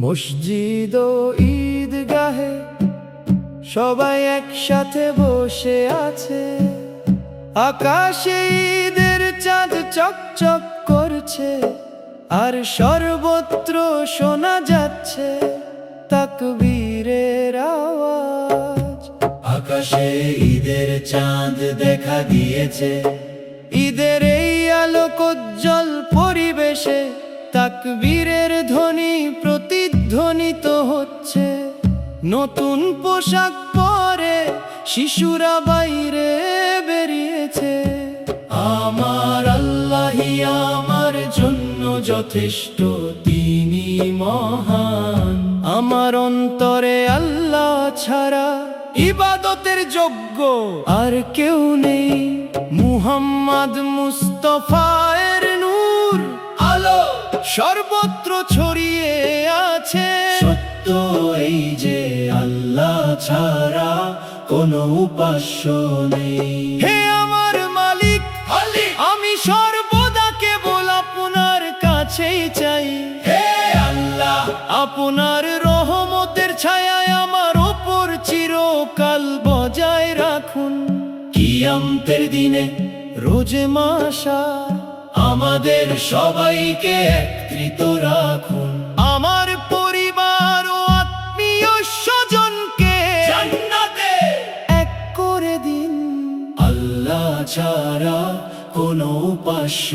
মসজিদ ও ঈদগাহে সবাই একসাথে বসে আছে। আকাশে ঈদের চাঁদ চকচক করছে, আর সর্বত্র শোনা যাচ্ছে তাকবীরের আওয়াজ। আকাশে ঈদের চাঁদ দেখা দিয়েছে, ঈদের এই আলোকোজ্জ্বল পরিবেশে তাকবীরের ধ্বনি প্রতিধ্বনিত হচ্ছে। নতুন পোশাক পরে শিশুরা বাইরে বেরিয়েছে। আমার আল্লাহই আমার জন্য যথেষ্ট, তিনি মহান। আমার অন্তরে আল্লাহ ছাড়া ইবাদতের যোগ্য আর কেউ নেই। মুহাম্মদ মুস্তাফা এর নূর আলো সর্বত্র ছড়িয়ে আছে। সত্য এই যে আল্লাহ ছাড়া কোনো উপাস্য নেই। হে আমার মালিক, আমি সর্বদা কেবল আপনার কাছেই চাই। হে আল্লাহ, আপনার রহমতের ছায়ায় আমার ওপর চিরকাল বজায় রাখুন। কিয়ামতের দিনে রোজে মাসা আমাদের সবাইকে একত্রিত রাখুন। আমার পরিবার ও আত্মীয় স্বজনকে জান্নাতে এক করে দিন। আল্লাহ ছাড়া কোনো উপাস্য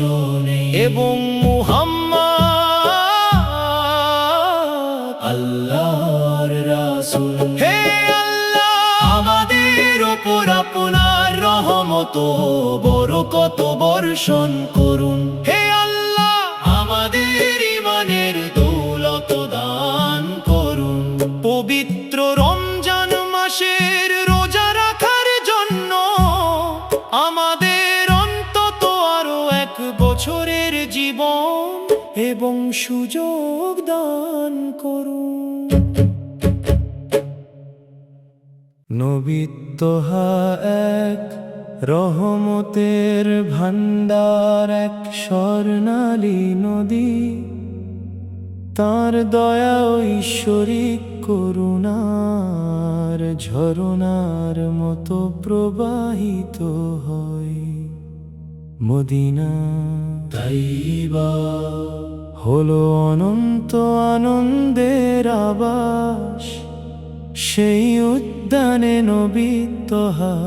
নেই, এবং মুহাম্মদ আল্লাহর রাসূল। হে আল্লাহ, আমাদের ওপর আপনার রহমত ও বরকত বর্ষণ করুন। হে আল্লাহ, আমাদের ঈমানের দৌলত দান করুন। পবিত্র রমজান মাসের রোজা রাখার জন্য আমাদের অন্তত আরো 1 বছরের জীবন এবং সুযোগ দান করুন। নবী তোহা এক রহমতের ভান্ডার, এক স্বর্ণালী নদী। তার দয়া ঐশ্বরিক করুণার ঝরনার মতো প্রবাহিত হয়। মদিনা তাইবা হলো অনন্ত আনন্দের আবাস। সেই উদ্যানে নবী তোহা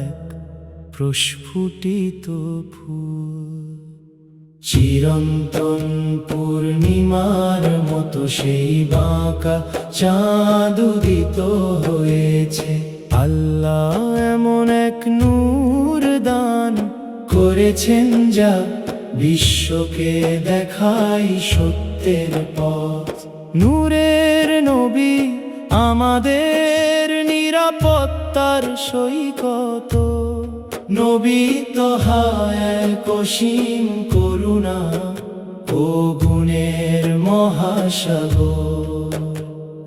এক প্রস্ফুটিত ফুল। চিরন্তন পূর্ণিমার মতো সেই বাঁকা চাঁদ উদিত হয়েছে। আল্লাহ এমন এক নূর দান করেছেন যা বিশ্বকে দেখাই সত্যের পথ। নূরের নবী আমাদের নিরাপত্তার সৈকত। নবী তোহা এক অসীম করুণা ও গুণের মহাসাগর।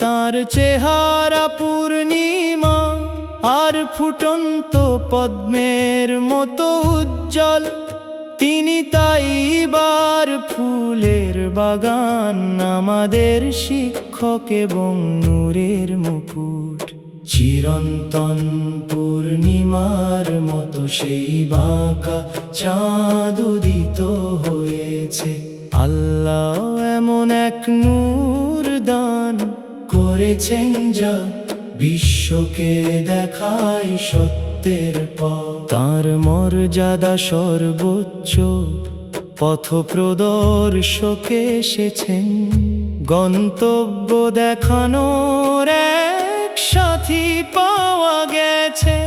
তার চেহারা পূর্ণিমা আর ফুটন্ত পদ্মের মতো উজ্জ্বল। তিনি তাইবার ফুলের বাগান, আমাদের শিক্ষক এবং নূরের মুকুট। চিরন্তন পূর্ণিমার মতো সেই বাঁকা চাঁদ উদিত হয়েছে। আল্লাহ এমন এক নূর দান করেছেন যা বিশ্বকে দেখায় সত্যের পথ। তার মর্যাদা সর্বোচ্চ, পথ প্রদর্শকে এসেছেন। গন্তব্য দেখানোর এক সাথী পাওয়া গেছে।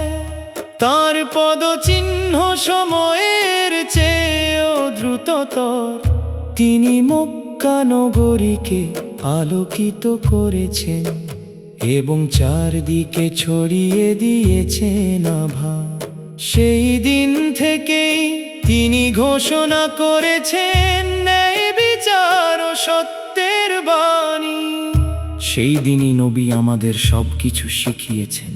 তার পদচিহ্ন সময়ের চেয়েও দ্রুততর। তিনি মক্কা নগরীকে আলোকিত করেছেন এবং চারদিকে ছড়িয়ে দিয়েছেন আভা। সেই দিন থেকেই তিনি ঘোষণা করেছেন ন্যায় বিচার ও সত্যের বাণী। সেই দিনই নবী আমাদের সবকিছু শিখিয়েছেন।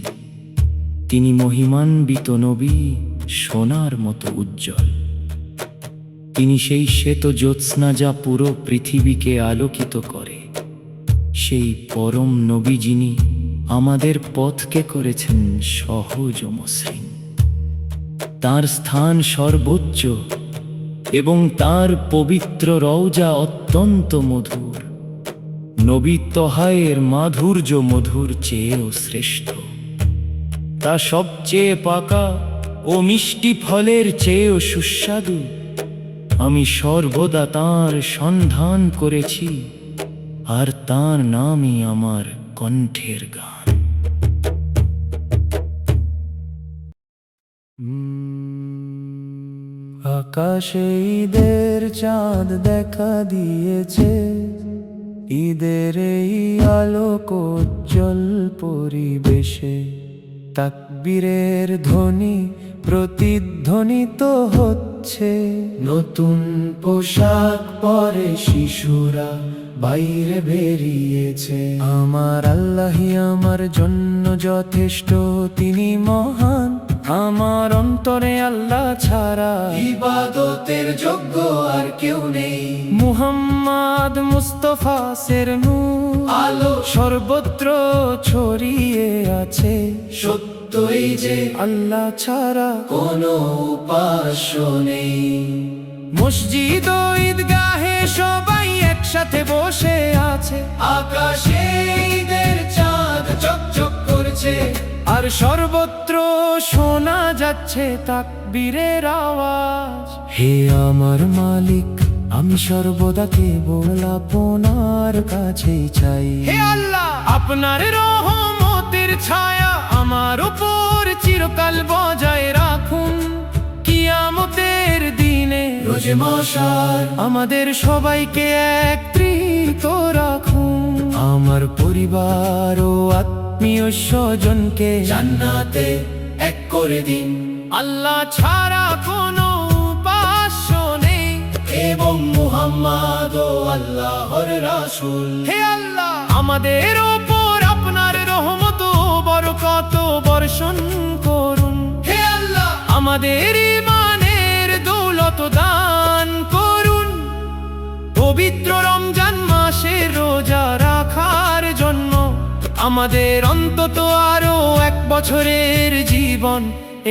তিনি মহিমান্বিত নবী, সোনার মতো উজ্জ্বল। তিনি সেই শ্বেত জ্যোৎস্না যা পুরো পৃথিবীকে আলোকিত করে, সেই পরম নবী যিনি আমাদের পথকে করেছেন সহজ ও মসৃণ। তাঁর স্থান সর্বোচ্চ এবং তাঁর পবিত্র রওজা অত্যন্ত মধুর। নবী তহায়ের মাধুর্য মধুর চেয়েও শ্রেষ্ঠ। তা সবচেয়ে পাকা ও মিষ্টি ফলের চেয়েও সুস্বাদু। আমি সর্বদা তাঁর সন্ধান করেছি, আর তাঁর নামই আমার কণ্ঠের গান। আকাশে ঈদের চাঁদ দেখা দিয়েছে, ঈদের এই আলোকোজ্জ্বল পরিবেশে তাকবীরের ধ্বনি প্রতিধ্বনিত হচ্ছে। নতুন পোশাক পরে শিশুরা বাইরে বেরিয়েছে। আমার আল্লাহই আমার জন্য যথেষ্ট, তিনি মহান। আমার অন্তরে আল্লাহ ছাড়া ইবাদতের যোগ্য আর কেউ নেই। মুহাম্মদ মুস্তাফা সের নূর আলো সর্বত্র ছড়িয়ে আছে। সত্যই যে আল্লাহ ছাড়া কোনো উপাস্য নেই। মসজিদ ও ঈদগাহে সবাই একসাথে বসে আছে। আকাশে ঈদের চাঁদ চকচক করছে, আর সর্বত্র শোনা যাচ্ছে তাকবীরের আওয়াজ। হে আমার মালিক, আমি সর্বদা কেবল আপনার কাছেই চাই। হে আল্লাহ, আপনার রহমতের ছায়া আমার উপর চিরকাল বজায় রাখুন। কিয়ামতের দিনে রোজে মশার আমাদের সবাইকে একত্রিত রাখুন। আমার পরিবার ও আত্মীয় স্বজনকে জান্নাতে এক করে দিন। আল্লাহ ছাড়া কোনো উপাস্য নেই, এবং মুহাম্মদ ও আল্লাহর রাসূল। হে আল্লাহ, আমাদের ওপর আপনার রহমত ও বরকত বর্ষণ করুন। হে আল্লাহ, আমাদের ঈমানের দৌলত দান করুন। পবিত্র রমজান মাসের রোজা রাখার জন্য আমাদের অন্তত আরো 1 বছরের জীবন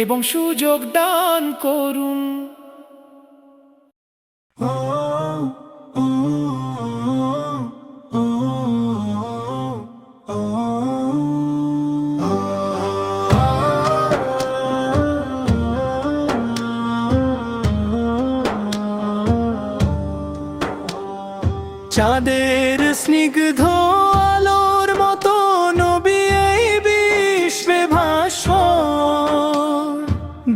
এবং সুযোগ দান করুন। চাঁদের স্নিগ্ধ আলোর মতো নবী এই বিশ্বে ভাস্বর,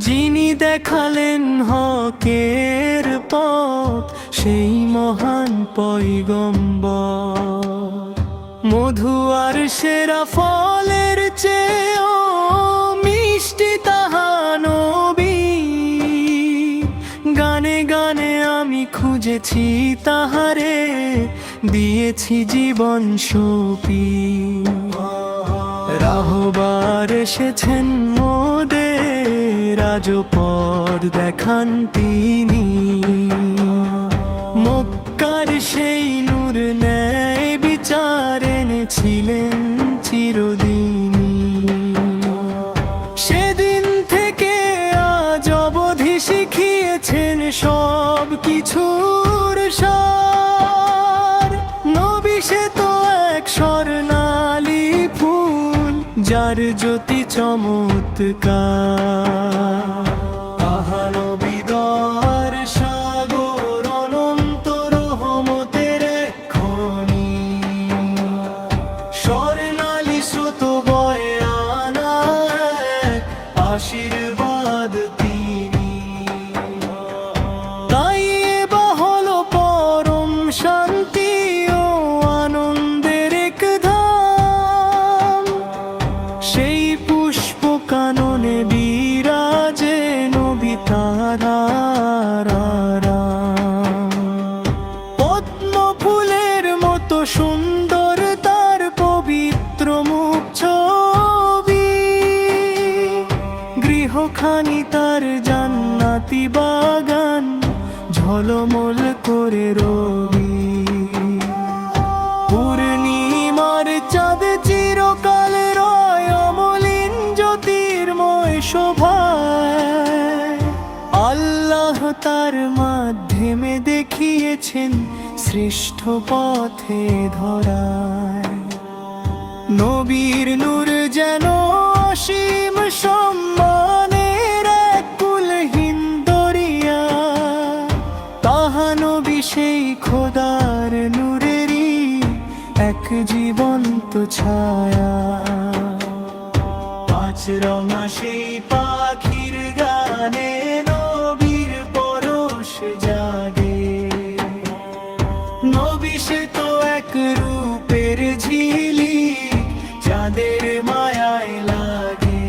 যিনি দেখালেন হকের পথ, সেই মহান পয়গম্বর। মধু আর সেরা ফলের চেয়েও মিষ্টি তাহা নবী। গানে গানে আমি খুঁজেছি তাহারে, দিয়েছি জীবন সঁপি। রাহবার এসেছেন মোদের, রাজপথ দেখান তিনি। মক্কার সেই নূর ন্যায় বিচার এনেছিলেন চিরদিনই। সেদিন থেকে আজ অবধি শিখিয়েছেন সব কিছুর সার। নবী সে তো এক স্বর্ণালী ফুল, যার জ্যোতি চমৎকার। আহা নবী দয়ার সাগর, অনন্ত রহমতের খনি। স্বর্ণালী স্রোত বয়ে আনা এক আশীর্বাদ তিনি। তাই বা হলো পরম শান্তি ও আনন্দের এক ধাম। সেই পুষ্প কাননে বিরাজে নবী তারার আরাম। পদ্ম ফুলের মতো সুন্দর তার পবিত্র মুখ ছবি। গৃহখানি তার জান্নাতি বাগান, ঝলমল করে রবি। পূর্ণিমার চাঁদ চিরকাল রয় অমলিন জ্যোতির্ময় শোভায়। আল্লাহ তার মাধ্যমে দেখিয়েছেন শ্রেষ্ঠ পথে ধরায়। নবীর নূর যেন অসীম সম্মানের এক কুলহীন দরিয়া। তাহা নবী সেই খোদার নূরেরই এক জীবন্ত ছায়া। পাঁচ রঙা সেই পাখির গানে নবীর পরশ জাগে। নবী সে তো এক রূপের ঝিলিক, চাঁদের মায়ায় লাগে।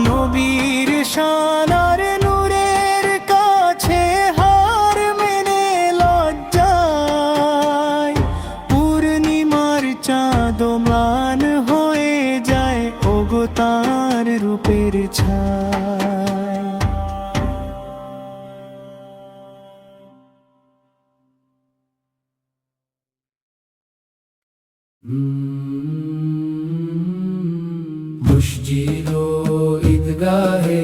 নবীর শান আর নূরের কাছে হার মেনে লজ্জায়। পূর্ণিমার চাঁদ ম্লান হয়ে যায় ওগো তার রূপের ছায়। মসজিদ ও ঈদগাহে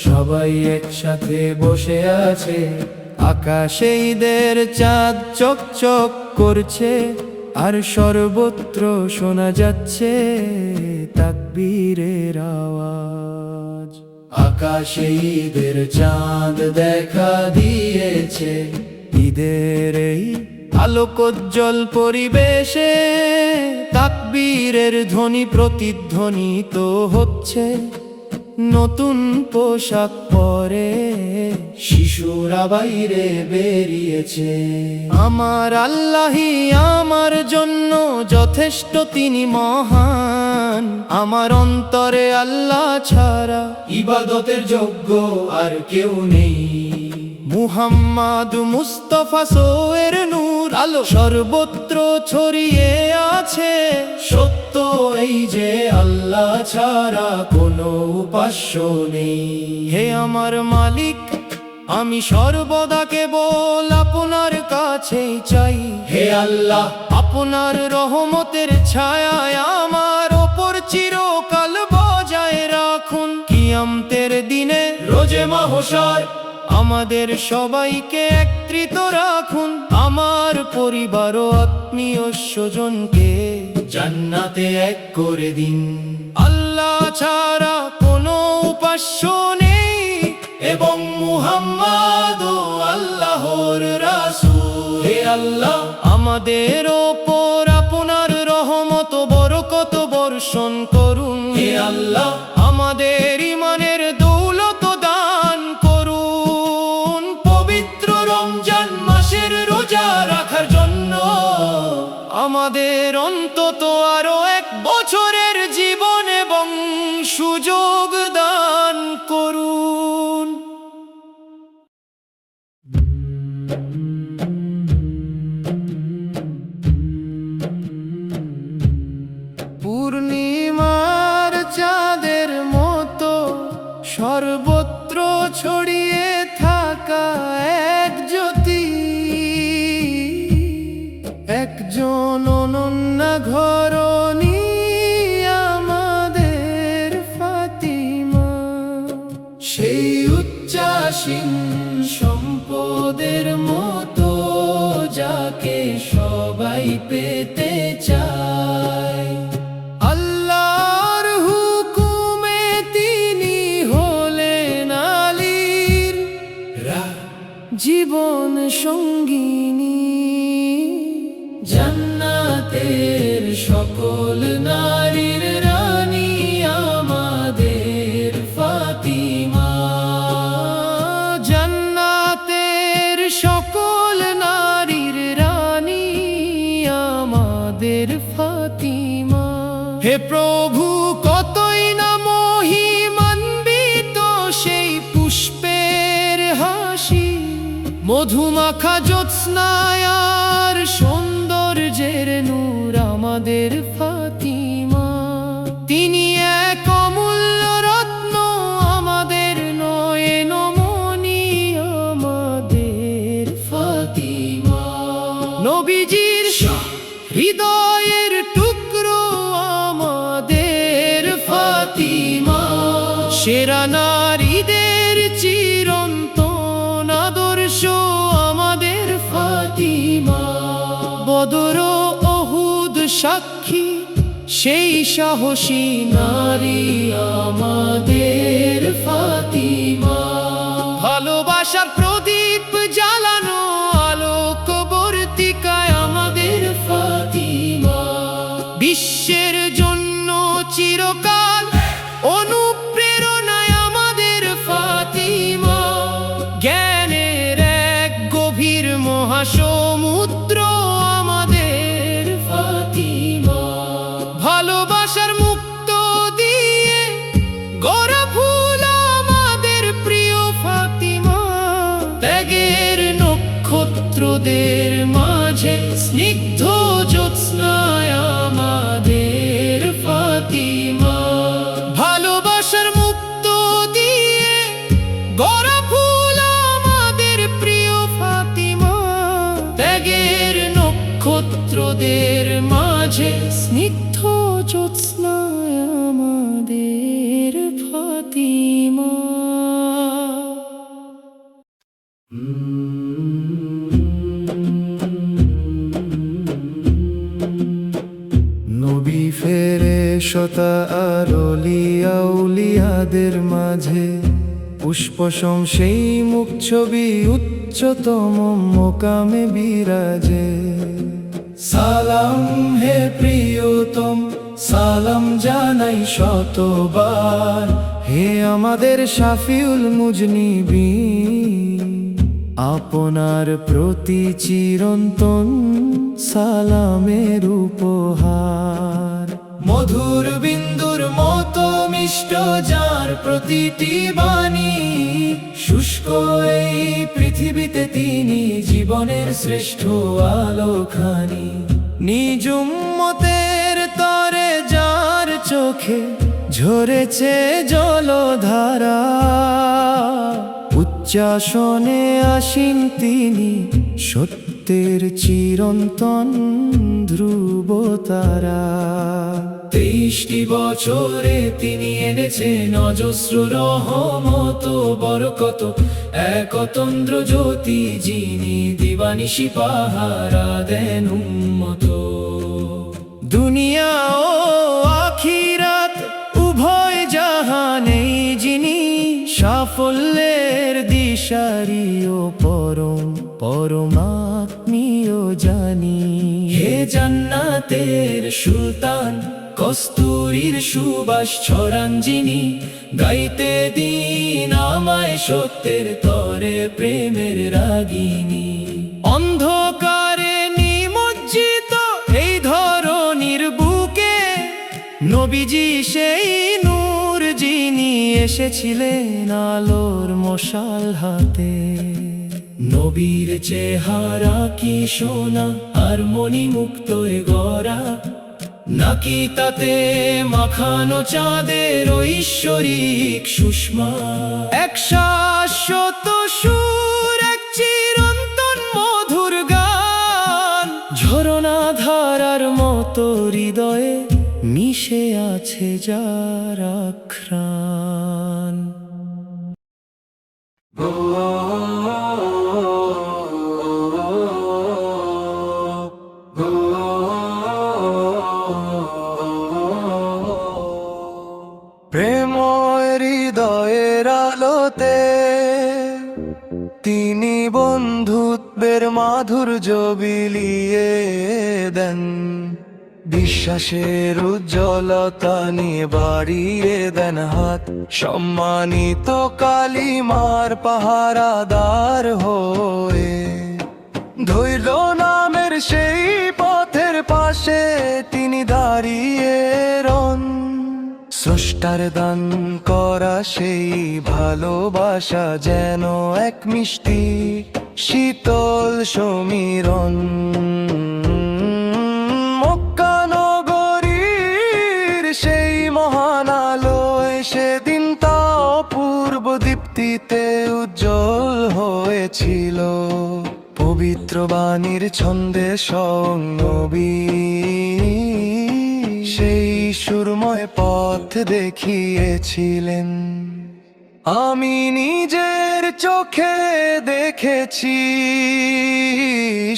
সবাই একসাথে বসে আছে। আকাশে ঈদের চাঁদ চকচক করছে, আর সর্বত্র শোনা যাচ্ছে তাকবীরের আওয়াজ। আকাশে ঈদের চাঁদ দেখা দিয়েছে। ঈদের এই আলোকোজ্জ্বল পরিবেশে তাকবীরের ধ্বনি প্রতিধ্বনিত হচ্ছে। নতুন পোশাক পরে শিশুরা বাইরে বেরিয়েছে। আমার আল্লাহই আমার জন্য যথেষ্ট, তিনি মহান। আমার অন্তরে আল্লাহ ছাড়া ইবাদতের যোগ্য আর কেউ নেই। মুহাম্মদ মুস্তাফা সোয়ের নূর আলো সর্বত্র ছড়িয়ে আছে। সত্য এই যে আল্লাহ ছাড়া কোনো উপাস্য নেই। হে আমার মালিক, আমি সর্বদা কেবল আপনার কাছেই চাই। হে আল্লাহ, আপনার রহমতের ছায়ায় আমার ওপর চিরকাল বজায় রাখুন। কিয়ামতের দিনে রোজে মাহশার আমাদের সবাইকে একত্রিত রাখুন। আমার পরিবার ও আত্মীয় স্বজনকে জান্নাতে এক করে দিন। আল্লাহ ছাড়া কোনো উপাস্য নেই, এবং মুহাম্মদ ও আল্লাহর রাসূল। হে আল্লাহ, আমাদের ওপর আপনার রহমত ও বরকত বর্ষণ করুন। হে আল্লাহ, আমাদের ইমানের দৌলত দান করুন। পবিত্র রমজান মাসের রোজা রাখার জন্য আমাদের অন্তত আরো এক বছরের জীবন এবং সুযোগ দান করুন। পূর্ণিমার চাঁদের মতো সর্বত্র ছড়িয়ে থাকা এক জ্যোতি, একজন অনন্যা ঘরণী আমাদের ফাতিমা। সেই উচ্চাসীন সম্পদের মতো যাকে সবাই পেতে চায়। আল্লাহর হুকুমে তিনি হলেন আলীর জীবন সঙ্গিনী। জান্নাতের সকল নারীর রানী আমাদের ফাতিমা। জান্নাতের সকল নারীর রানী আমাদের ফাতিমা। হে প্রভু, কতই না মহিমান্বিত সেই পুষ্পের হাসি। মধুমাখা জ্যোৎস্নায় আর সৌন্দর্যের নূর আমাদের ফাতিমা। তিনি এক অমূল্য রত্ন, আমাদের নয়নমণি আমাদের ফাতিমা। নবীজির হৃদয়ের টুকরো আমাদের ফাতিমা, সেরা নারীদের চিরন্তন আদর্শ আমাদের ফাতিমা। বদর ওহুদ সাক্ষী সেই সাহসী নারী আমাদের ফাতিমা। ভালোবাসার প্রদীপ জ্বালানো আলোকবর্তিকায় আমাদের ফাতিমা। বিশ্বের জন্য চিরকাল অনুপ্রেরণায় আমাদের ফাতিমা। জ্ঞানের এক গভীর মহাসমুদ্র আমাদের ফাতিমা। ভালোবাসার মুক্ত দিয়ে গড়া ফুল আমাদের প্রিয় ফাতিমা। ত্যাগের নক্ষত্রদের মাঝে স্নিগ্ধ জ্যোৎস্নায় আমাদের ফাতিমা। ভালোবাসার মুক্ত দিয়ে গড়া ফুল আমাদের প্রিয় ফাতিমা। ত্যাগের নক্ষত্রদের মাঝে স্নিগ্ধ জ্যোৎস্নায় আমাদের ফাতিমা। নবী ফেরেশতা আর অলিয়া উলিয়াদের মাঝে পুষ্পসম সেই মুখ ছবি উচ্চতম মোকামে বিরাজে। সালাম হে প্রিয়তম, সালাম জানাই শতবার, হে আমাদের শাফিউল মুজনিবিন। আপনার প্রতি চিরন্তন সালামের উপহার। মধুর বিন্দুর মতো মিষ্ট যার প্রতিটি বাণী, শুষ্ক এই পৃথিবীতে তিনি জীবনের শ্রেষ্ঠ আলোখানি। নিজ উম্মতের তরে যার চোখে ঝরেছে জলধারা, উচ্চাসনে আসীন তিনি সত্যের চিরন্তন ধ্রুব তারা। 23টি বছরে তিনি এনেছেন অজস্র রহমত বরকত, একতন্দ্র জ্যোতি যিনি দিবানিশি পাহারা দেন উম্মত। দুনিয়া ও আখিরাত উভয় জাহানেই যিনি সাফল্যের দিশারি ও পরমাত্মীয় জানি। হে জান্নাতের সুলতান, কস্তুরীর সুবাস ছড়ান যিনি, গাইতে দিন আমায় সত্যের তরে প্রেমের রাগিনী। অন্ধকারে নিমজ্জিত এই ধরনীর বুকে নবীজি সেই নূর যিনি এসেছিলেন আলোর মশাল হাতে। নবীর চেহারা কি সোনা আর মণিমুক্ত গড়া, নাকি তাতে মাখানো চাঁদের ঐশ্বরিক সুষমা। এক শাশ্বত সুর, এক চিরন্তন মধুর গান, ঝরনা ধারার মতো হৃদয়ে মিশে আছে যার আঘ্রাণ। প্রেম হৃদয়ের আলোতে তিনি বন্ধুত্বের মাধুর্য বিলিয়ে দেন। বিশ্বাসের উজ্জ্বলতা নিয়ে বাড়িয়ে দেন হাত, সম্মানিত কালিমার পাহারাদার হয়ে। ধৈর্য নামের সেই পথের পাশে তিনি দাঁড়িয়ে রন। স্রষ্টার দান করা সেই ভালোবাসা যেন এক মিষ্টি শীতল সমীরণ। মক্কা নগরীর সেই মহান আলোয় সেদিন তা অপূর্ব দীপ্তিতে উজ্জ্বল হয়েছিল। পবিত্র বাণীর ছন্দে স্বয়ং নবী সেই সুরময় পথ দেখিয়েছিলেন। আমি নিজের চোখে দেখেছি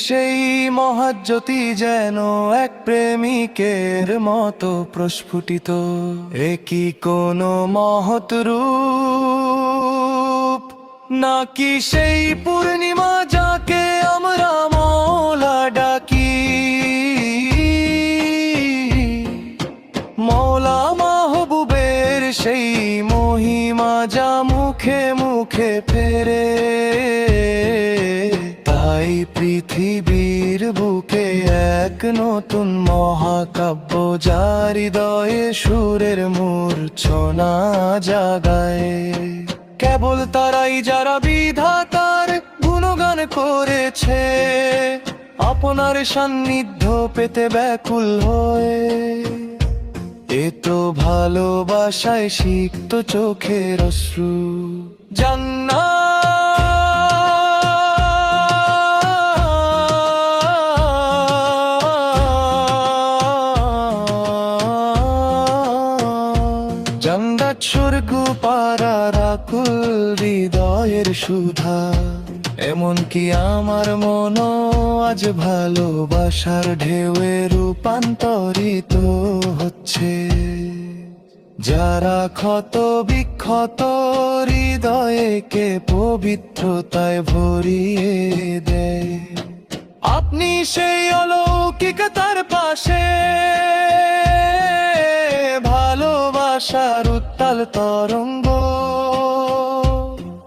সেই মহাজ্যোতি যেন এক প্রেমিকের মতো প্রস্ফুটিত। একই কোনো মহৎ রূপ নাকি সেই পূর্ণিমা যাকে আমরা মওলা ডাকি? মওলা মাহবুবের সেই মহিমা যা মুখে মুখে ফেরে, তাই পৃথিবীর বুকে এক নতুন মহাকাব্য যা হৃদয়ে সুরের মূর্ছনা জাগায়। কেবল তারাই যারা বিধাতার গুণগান করেছে, আপনার সান্নিধ্য পেতে ব্যাকুল হয়ে। এ তো ভালোবাসায় সিক্ত চোখের অশ্রু। জান্নাত স্বর্গ পারার আকুল হৃদয়ের সুধা, এমনকি আমার মনও আজ ভালোবাসার ঢেউয়ে রূপান্তরিত হচ্ছে। যারা ক্ষত বিক্ষত হৃদয়কে পবিত্রতায় ভরিয়ে দেয়, আপনি সেই অলৌকিকতার পাশে। ভালোবাসার উত্তাল তরঙ্গ,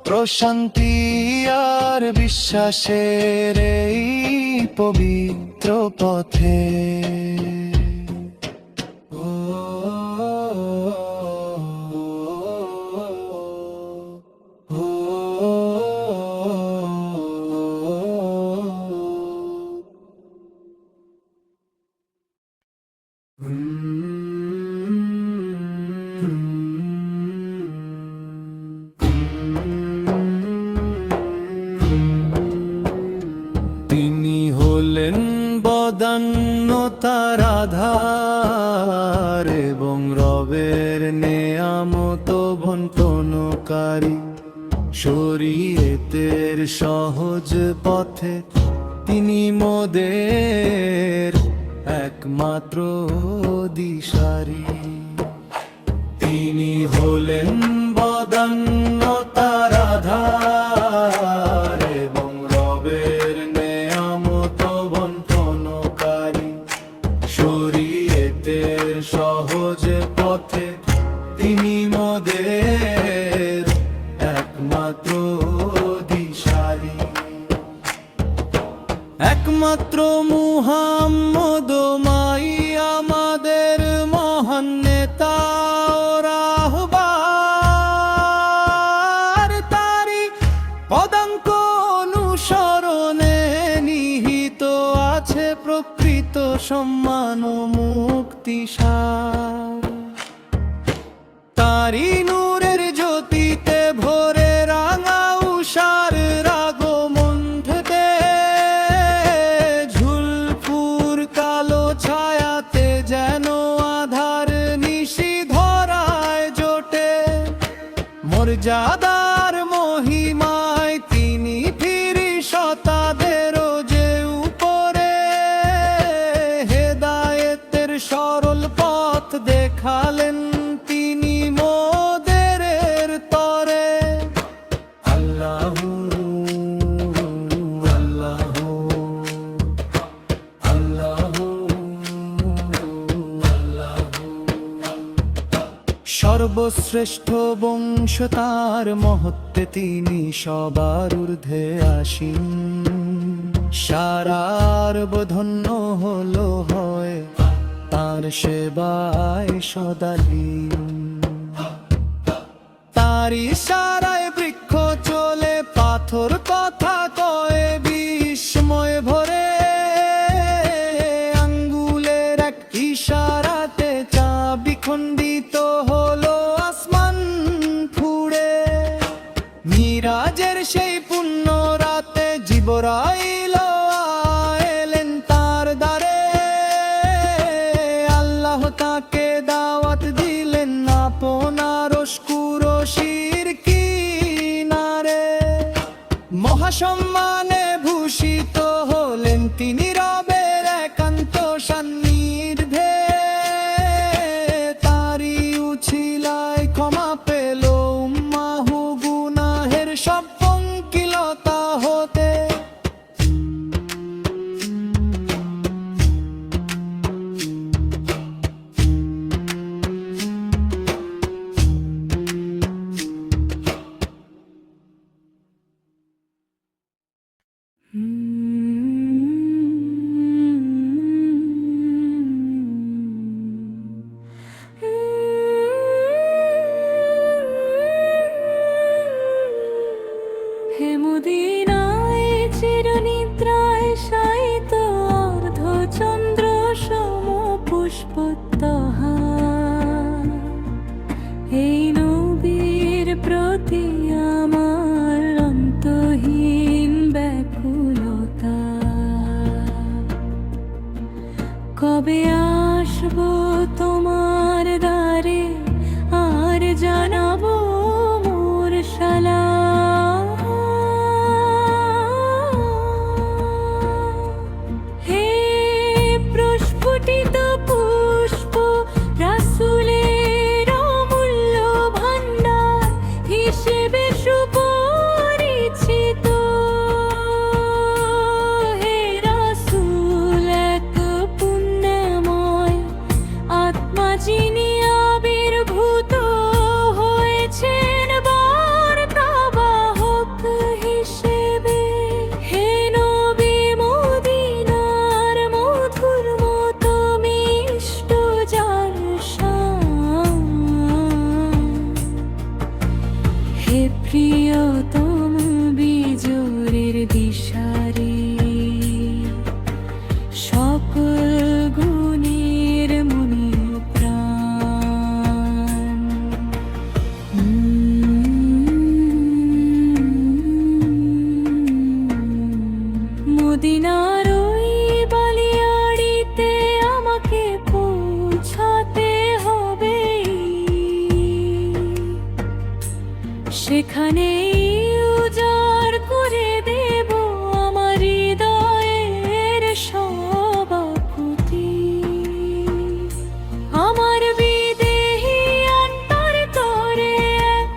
প্রশান্তি আর বিশ্বাসের এই পবিত্র পথে। তিনি হলেন বদান্যতার আধার এবং রবের নেয়ামত বন্টনকারী। শরীয়তের সহজ পথে তিনি মোদের একমাত্র দিশারি। তিনি হলেন বদান্যতার আধার এবং রবের নেয়ামত বন্টনকারী। শরীয়তের সহজ পথে তিনি মোদের একমাত্র দিশারি। একমাত্র মুহাম্মদ মাই আমাদের মহান নেতা ও রাহবার। তারি পদাঙ্ক অনুসরণে নিহিত আছে প্রকৃত সম্মান ও মুক্তিসার। তারি নূরের জ্যোতিতে ভরে রাঙা উষার আগমন থেকে ঝুলপুর কালো ছায়াতে যেন আধার নিশি ধরায় জোটে। মর্যাদার মহিমায় তিনি ফিরিশতাদেরও যে উপরে, হেদায়েতের সরল পথ দেখালেন তিনি মোদের তরে। আল্লাহু আল্লাহু আল্লাহু আল্লাহু। সর্বশ্রেষ্ঠ বংশ তার মহত্বে তিনি সবার ঊর্ধ্বে আসীন। সারার ধন্য হলো হয় তার সেবায় সদালীন। তার ইশারায় বৃক্ষ চলে, পাথর কথা কয় বিস্ময় ভরে। আঙ্গুলের এক ইশারাতে চাবি খণ্ডিত হলো আসমান ফুড়ে। মিরাজের সেই পুণ্য রাতে জিবরাইল তিনি রবের একান্ত সান্নিধ্যে, তারি উছিলায় ক্ষমা পেল উম্মাহু গুনাহের সব পঙ্কিলতা হতে। হে মদিনায় চিরনিদ্রায় শায়িত অর্ধচন্দ্র সম পুষ্পোত্তহা, এই নবীর প্রতি আমার অন্তহীন ব্যাকুলতা। কবে আসবো তোমার দ্বারে আর জানাবো মোর সালাম। হে প্রস্ফুটিত পুষ্প রাসূলের অমূল্য ভান্ডার হিসেবে সুপরিচিত, হে রাসূল এক পুণ্যময় আত্মা যিনি আবির্ভূত হয়েছেন বার্তাবাহক হিসেবে। হে নবী মদিনার মধুর মতো মিষ্ট যার শান, হে প্রিয়তম বিজোরের দিশারি, সকল গুণের মুনি প্রাণ। মদিনার ওই বালিয়াড়িতে আমাকে পৌঁছাতে হবে, সেখানেই উজাড় করে দেব আমার হৃদয়ের সব আকুতি। আমার বিদেহী অন্তর তোরে এক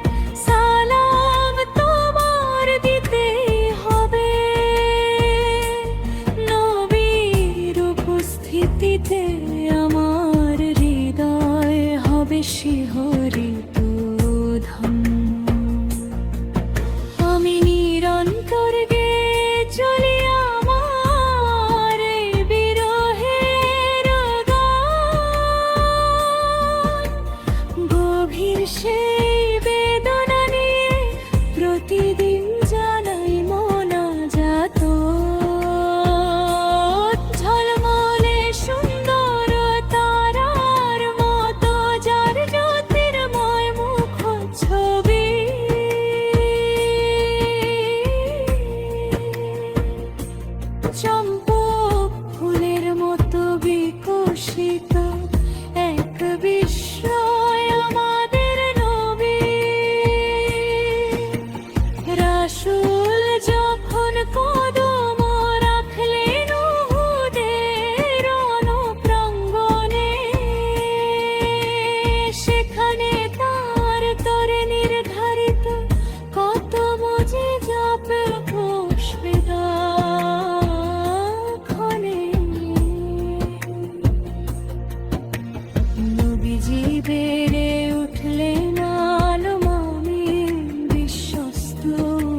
সালাম তোমার দিতে হবে, নবীর উপস্থিতিতে আমার হৃদয় হবে শিহরিত ধন্য। আমি নিরন্তর গেয়ে চলি আমার এই বিরহের গান, গভীর সেই বেদনা নিয়ে প্রতিদিন জানাই মোনাজাত। ঝলমলে সুন্দর তারার মতো যার জ্যোতির্ময় মুখচ্ছবি, চম্পক ফুলের মতো বিকশিত এক বিস্ময় আমাদের নবী। রাসূল যখন কদম রাখলেন উহুদের রণপ্রাঙ্গণে, সেখানে তার তরে নির্ধারিত কত মজে জপ পুষ্পিতাক্ষণে নবীজি বেড়ে উঠলেন আলমামির বিশ্বস্ত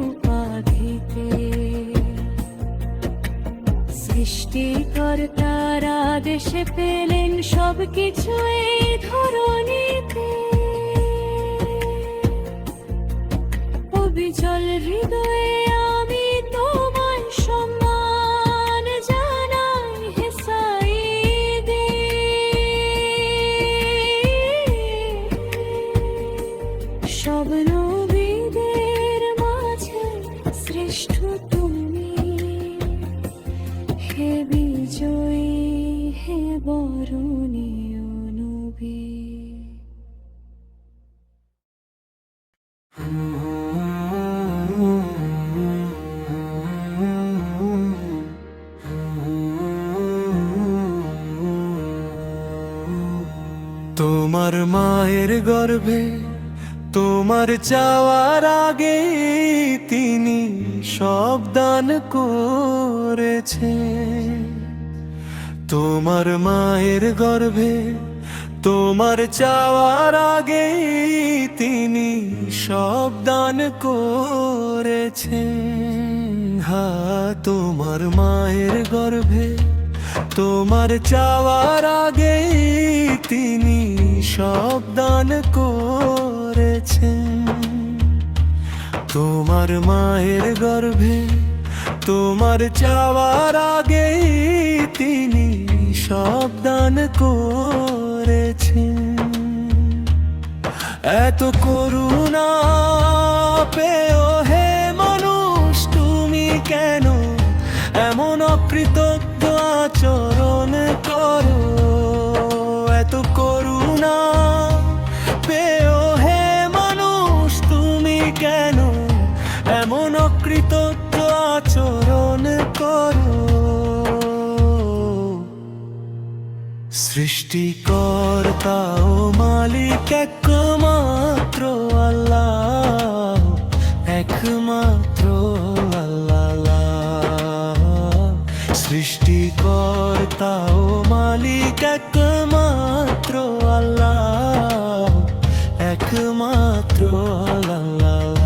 উপাধিতে। সৃষ্টিকর্তার আদেশে পেলেন সবকিছু এই ধরণীতে। অবিচল হৃদয়ে আমি তোমায় সম্মান জানাই, হে সাঈদী। সব নবীদের মাঝে শ্রেষ্ঠ তুমি, হে বিজয়ী হে বরণীয় নবী। তোমার মায়ের গর্ভে তোমার চাওয়ার আগে তিনি সব দান করেছে। তোমার মায়ের গর্ভে তোমার চাওয়ার আগে তিনি সব দান করেছে। হ্যাঁ, তোমার মায়ের গর্ভে তোমার চাওয়ার আগে তিনি সব দান করেছেন। তোমার মায়ের গর্ভে তোমার চাওয়ার আগে তিনি সব দান করেছেন। এত করুণা পেও হে মানুষ, তুমি কেন এমন অকৃতজ্ঞ আচরণ করো? এত করুণা পেও হে মানুষ, তুমি কেন এমন অকৃতজ্ঞ আচরণ করো? সৃষ্টিকর্তা ও মালিক একমাত্র আল্লাহ, একমাত্র আল্লাহ। সৃষ্টিকর্তা ও মালিক একমাত্র আল্লাহ, একমাত্র আল্লাহ।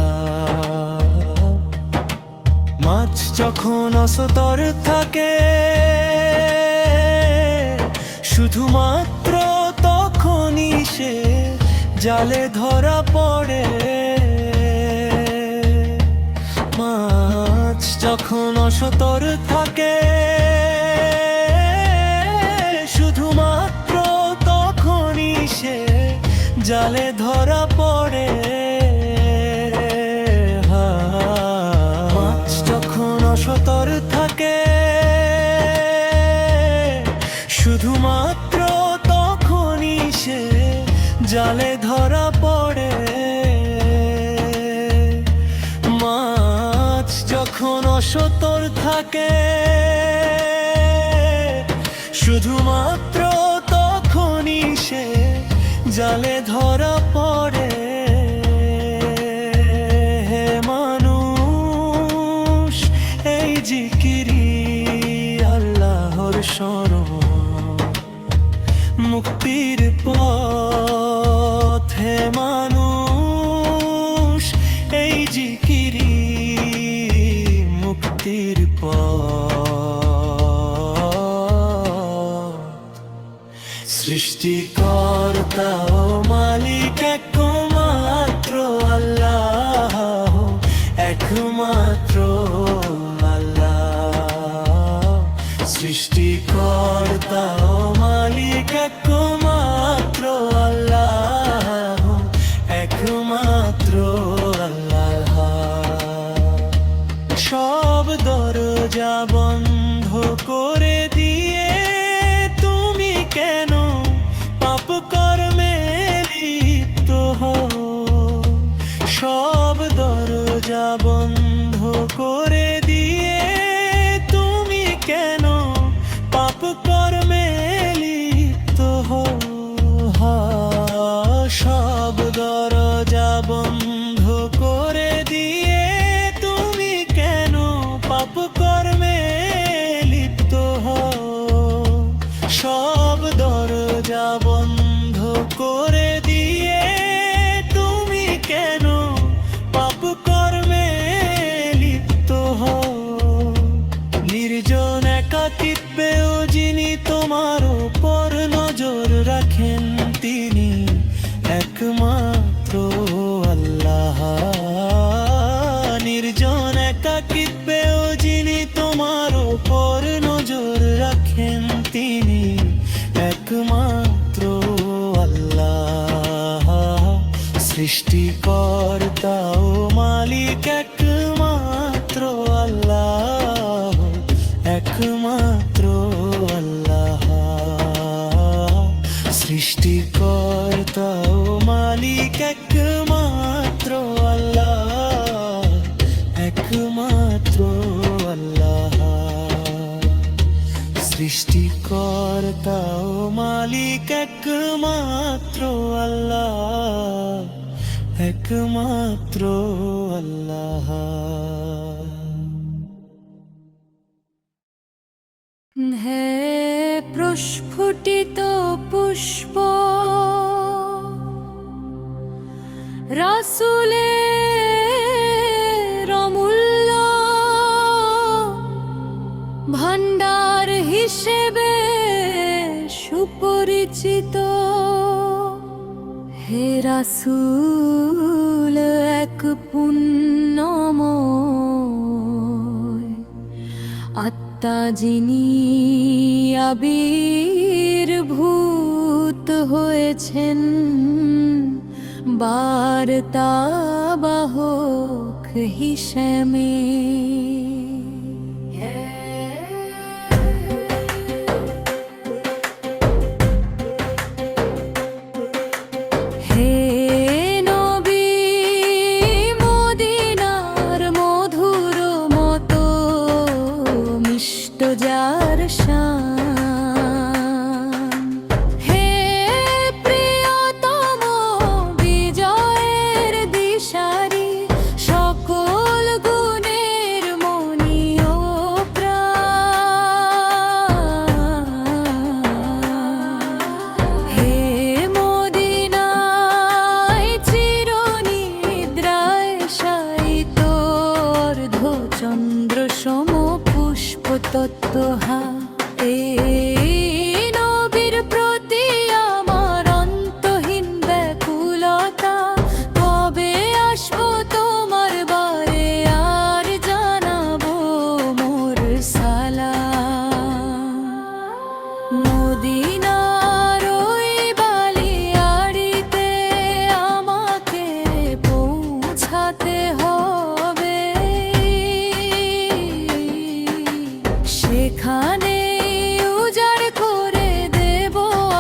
মাছ যখন অসতর থাকে শুধুমাত্র তখনই সে জালে ধরা পড়ে। মাছ যখন অসতর থাকে শুধুমাত্র তখনই সে জালে ধরা পড়ে। মাছ যখন অসতর থাকে শুধুমাত্র তখনই সে জালে ধরা পড়ে। মাছ যখন অসতর থাকে শুধুমাত্র তখনই সে জালে ধরা পড়ে। হে মানুষ, এই জিকিরি আল্লাহর শরণ, মুক্তির পথ। হে মানুষ, এই জিকিরি মুক্তির পথ। সৃষ্টিকর্তা ও মালিক একমাত্র আল্লাহ, একমাত্র আল্লাহ। সৃষ্টিকর্তা ও মালিক একমাত্র আল্লাহ, একমাত্র আল্লাহ। সব দরজা বন্ধ করে দিয়ে তুমি কেন পাপ কর্মে লিপ্ত হও? সব দরজা বন্ধ করে দিয়ে তুমি কেন পাপ কর্মে লিপ্ত হও? সব দরজা বন্ধ করে দিয়ে তুমি কেন পাপ কর্মে লিপ্ত হও? সব দরজা বন্ধ করে দিয়ে তুমি কেন পাপ কর্মে লিপ্ত হও? নির্জন একাকিত্বেও যিনি তোমার উপর নজর রাখেন তিনি একমাত্র আল্লাহ। নির্জন একাকিত্বেও যিনি তোমার উপর নজর রাখেন তিনি একমাত্র আল্লাহ। সৃষ্টিকর্তা ও মালিক একমাত্র আল্লাহ, একমাত্র আল্লাহ। সৃষ্টিকর্তা ও মালিক একমাত্র আল্লাহ, একমাত্র আল্লাহ। সৃষ্টিকর্তা ও মালিক একমাত্র আল্লাহ, একমাত্র আল্লাহ। হে প্রস্ফুটিত পুষ্প রাসূলের অমূল্য ভান্ডার হিসেবে সুপরিচিত। হে রাসূল এক পুণ্যময় আত্মা যিনি আবির্ভূত হয়েছেন বার্তাবাহক হিসেবে। হে নবী মদিনার মধুর মতো মিষ্ট যার শান, হে প্রিয়তম বিজয়ের দিশারি সকল গুণের মনি ও প্রাণ। হে মদিনায় চিরনিদ্রায় শায়িত অর্ধচন্দ্র সম পুষ্প তত্ত্বহা, এই নবীর প্রতি আমার অন্তহীন ব্যাকুলতা। কবে আসবো তোমার বারে আর জানাবো মোর সালাম। মদিনার ওই বালিয়াড়িতে আমাকে পৌঁছাতে হবে, সেখানে উজাড় করে দেব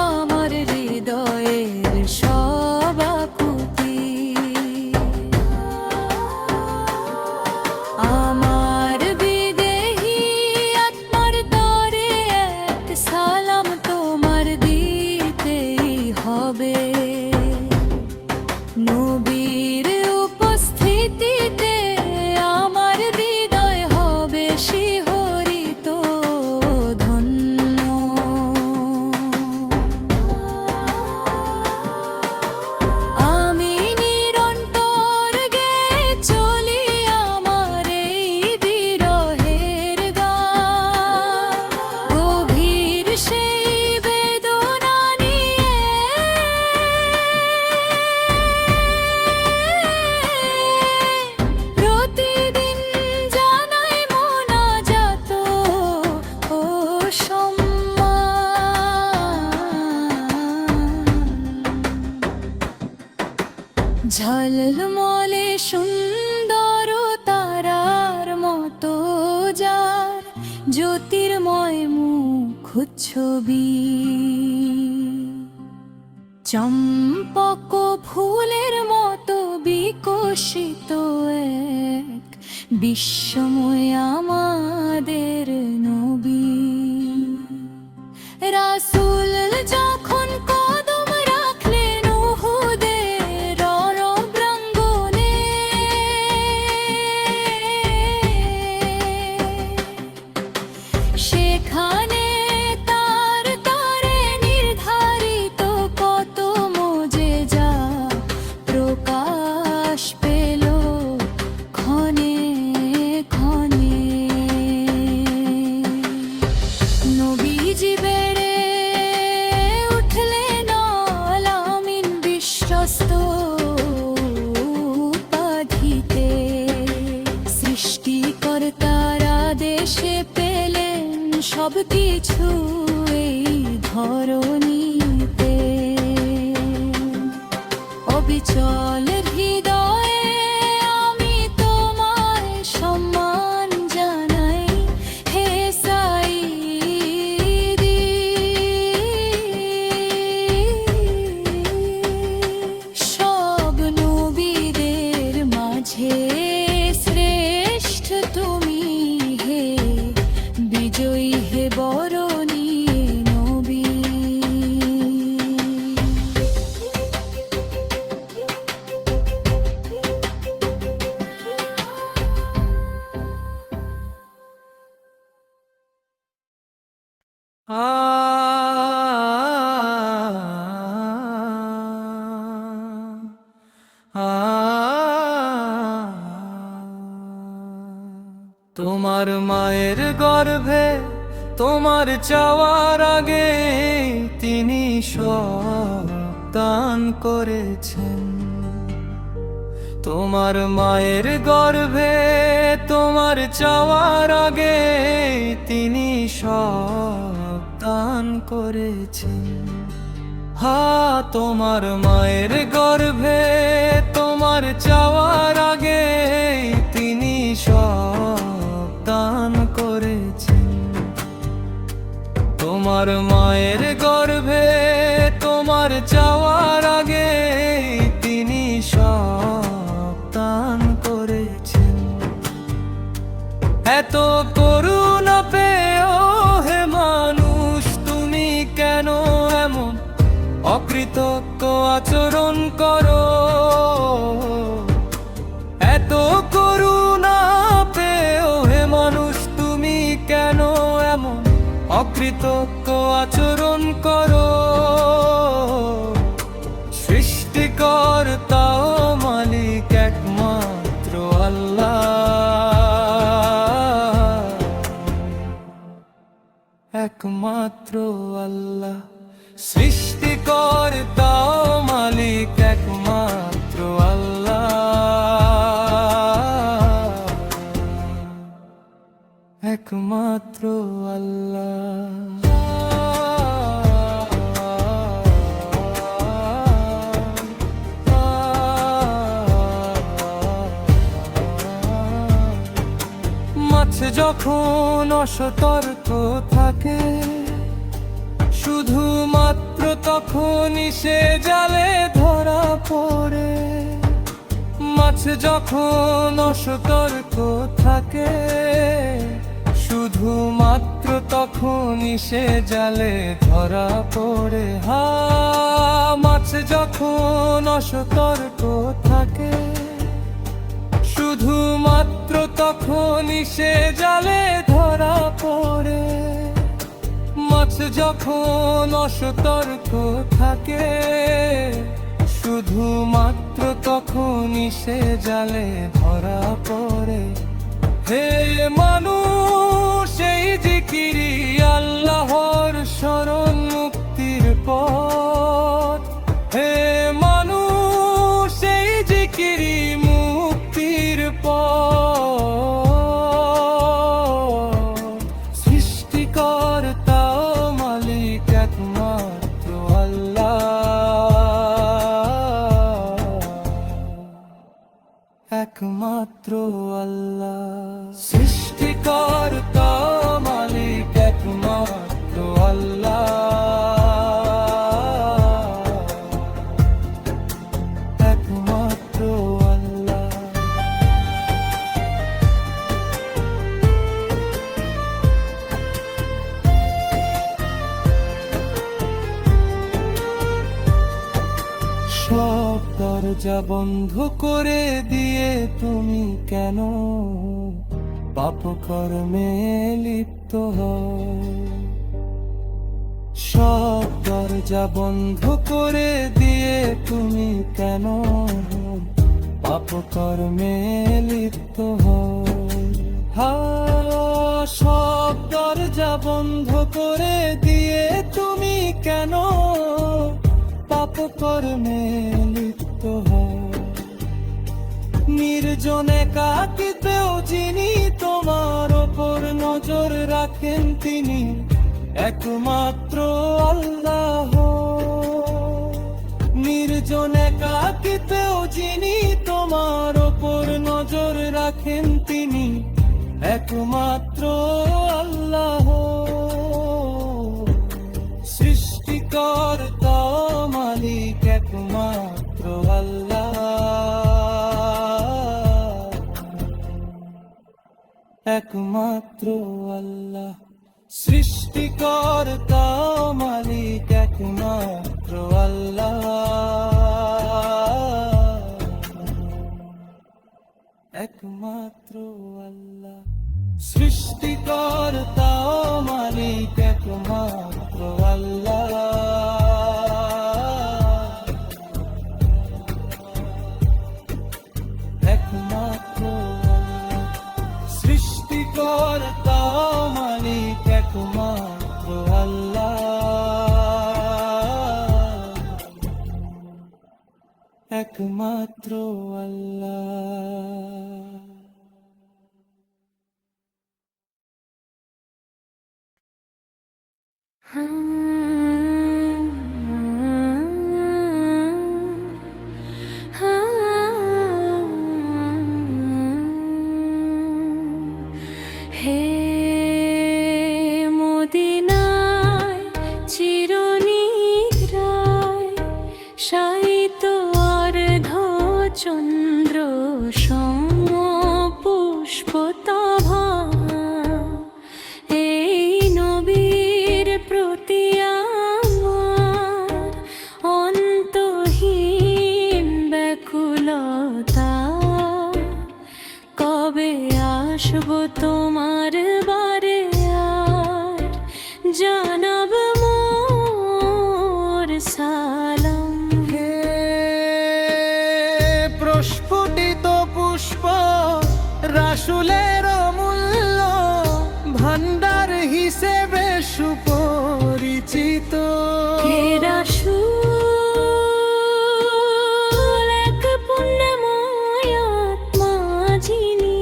আমার হৃদয়ের সব আকুতি। আমার বিদেহী আত্মার তরে এক সালাম তোমার দিতেই হবে। নবীর উপস্থিতিতে আমার হৃদয় হবে শিহরিত ধন্য। আমি নিরন্তর গেয়ে চলি আমার এই বিরহের গান, গভীর সেই বেদনা নিয়ে প্রতিদিন জানাই মোনাজাত ও সম্মান। ঝলমলে সুন্দর তারার মতো যার জ্যোতির্ময় মুখ ছবি, চম্পক ফুলের মতো বিকশিত এক বিস্ময় আমাদের নবী। রাসূল যখন কদম রাখলেন উহুদের রণপ্রাঙ্গণে, সেখানে তার তরে নির্ধারিত কত মোজেজা প্রকাশ পেল ক্ষণে ক্ষণে। নবীজি বেড়ে উঠলেন আলামিন বিশ্বস্ত উপাধিতে, সৃষ্টিকর্তার আদেশে পেলেন সবকিছু এই ধরণীতে। অবিচল হৃদয়ে আমি তোমায় সম্মান জানাই, হে সাইয়্যিদি। সব নবীদের মাঝে শ্রেষ্ঠ তুমি, হে বিজয়ী হে বড় তোমার মায়ের গর্ভে তোমার চাওয়ার আগে তিনি সব দান করেছেন। তোমার মায়ের গর্ভে তোমার চাওয়ার আগে তিনি সব দান করেছেন। তোমার মায়ের গর্ভে তোমার চাওয়ার আগে তিনি সব দান করেছেন। তোমার মায়ের গর্ভে তোমার চাওয়ার আগে তিনি সব দান করেছেন। এত করুণা পেয়েও হে মানুষ তুমি কেন এমন অকৃতজ্ঞ আচরণ করো? এত করুণা পেয়েও হে মানুষ তুমি কেন এমন অকৃতজ্ঞ আচরণ করো? সৃষ্টিকর্তা ও মালিক একমাত্র আল্লাহ, একমাত্র আল্লাহ। সৃষ্টিকর্তা ও মালিক একমাত্র আল্লাহ, একমাত্র আল্লাহ। মাছ যখন অসতর্ক থাকে শুধুমাত্র তখনই সে জালে ধরা পড়ে। মাছ যখন অসতর্ক থাকে শুধুমাত্র তখনই সে জালে ধরা পড়ে। মাছ যখন অসতর্ক থাকে শুধুমাত্র তখনই সে জালে ধরা পড়ে। মাছ যখন অসতর্ক থাকে শুধুমাত্র তখনই সে জালে ধরা পড়ে। হে মানুষ এই জিকিরি আল্লাহর শরণ মুক্তির পথ। হে মানুষ এই জিকিরি মুক্তির পথ। সৃষ্টিকর্তা ও মালিক একমাত্র আল্লাহ, একমাত্র আল্লাহ। সৃষ্টিকর্তা ও মালিক একমাত্র আল্লাহ, একমাত্র আল্লাহ। সব দরজা বন্ধ করে দিয়ে তুমি কেন পাপকর্মে লিপ্ত হও? সব দরজা বন্ধ করে দিয়ে তুমি কেন পাপকর্মে লিপ্ত হও? সব দরজা বন্ধ করে দিয়ে তুমি কেন পাপকর্মে লিপ্ত হও? নির্জন একাকিতেও যিনি তোমার ওপর নজর রাখেন তিনি একমাত্র আল্লাহ। নির্জন একাকিতেও যিনি তোমার ওপর নজর রাখেন তিনি একমাত্র আল্লাহ। সৃষ্টিকর্তা মালিক একমাত্র আল্লাহ, একমাত্র আল্লাহ। সৃষ্টিকর্তা মালিক একমাত্র আল্লাহ, একমাত্র আল্লাহ। সৃষ্টিকর্তা মালিক একমাত্র আল্লাহ, একমাত্র আল্লাহ। হে মদিনায় চিরনিদ্রায় শায়িত অর্ধ চন্দ্র সম পুষ্পতভা, এই নবীর প্রতি আমার অন্তহীন ব্যাকুলতা। কবে আসবো তোমার বারে আর জানাব মোর সালাম। হে প্রস্ফুটিত পুষ্প রাসূলের অমূল্য ভান্ডার হিসেবে সুপরিচিত। হে রাসূল, এক পুণ্যময় আত্মা যিনি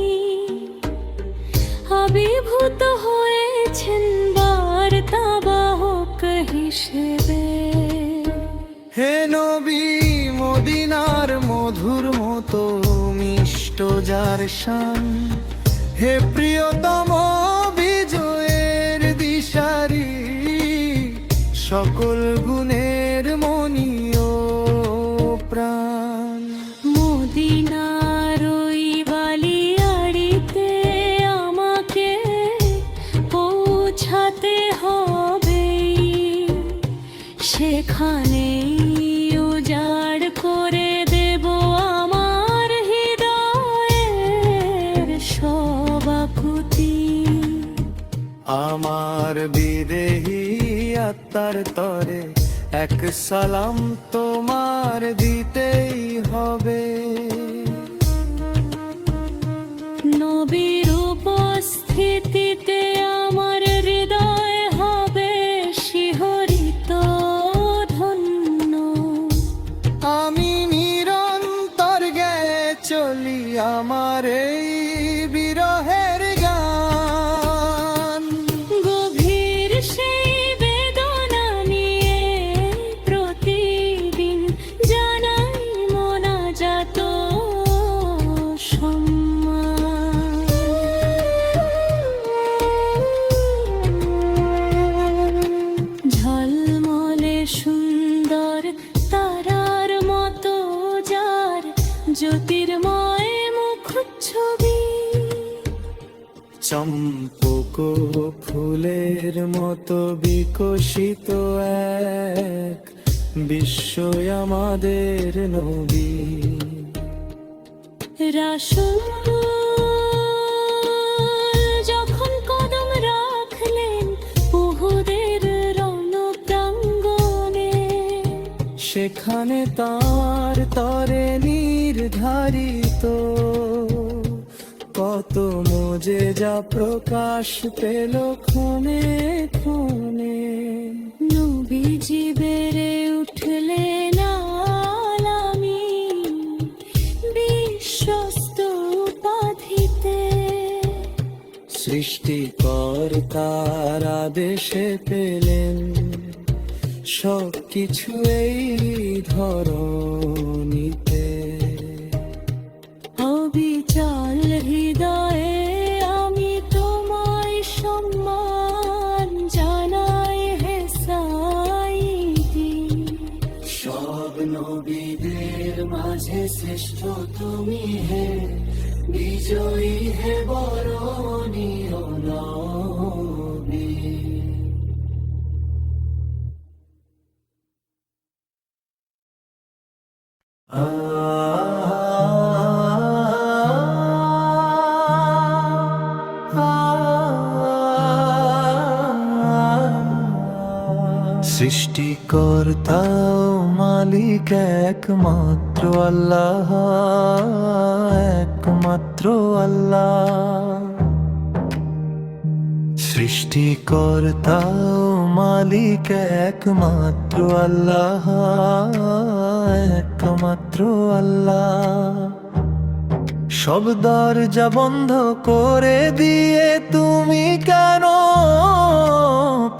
আবির্ভূত হয়েছেন বার্তাবাহক হিসেবে। হে নবী, মদিনার মধুর মতো মিষ্ট যার শান, হে প্রিয়তম বিজয়ের দিশারি, সকল গুণের মনি ও প্রাণ। মদিনার ওই বালিয়াড়িতে আমাকে পৌঁছাতে হবে, সেখানেই উজাড় করে দেব আমার হৃদয়ের সব আকুতি। আমার বিদেহী আত্মার তরে এক সালাম তোমার দিতেই হবে। নবীর উপস্থিতিতে আমার হৃদয় হবে শিহরিত ধন্য। আমি নিরন্তর গেয়ে চলি আমার এই বিরহের গান। গভীর সেই বেদনা নিয়ে প্রতিদিন জানাই মোনাজাত সম্মান। ঝলমলে সুন্দর তারার মতো যার জ্যোতির্ময় মুখচ্ছবি, চম্পক ফুলের মতো বিকশিত এক বিশ্বই আমাদের নবী। রাসূল যখন কদম রাখলেন উহুদের রণপ্রাঙ্গণে, সেখানে তার তরে নির্ধারিত কত মোজেজা প্রকাশ পেল ক্ষণে ক্ষণে। নবীজি বেড়ে উঠলেন আলামীন বিশ্বস্ত উপাধিতে। সৃষ্টিকর্তার আদেশে পেলেন সবকিছু এই ধরণীতে। অবিচল হৃদয়ে আমি তোমায় সম্মান জানাই হে সাইদি। সব নবীদের মাঝে শ্রেষ্ঠ তুমি হে, বিজয়ী হে বরণীয় নবী। সৃষ্টিকর্তা ও মালিক একমাত্র আল্লাহ, একমাত্র আল্লাহ। সৃষ্টিকর্তা ও মালিক একমাত্র আল্লাহ, একমাত্র আল্লাহ। সব দরজা বন্ধ করে দিয়ে তুমি কেন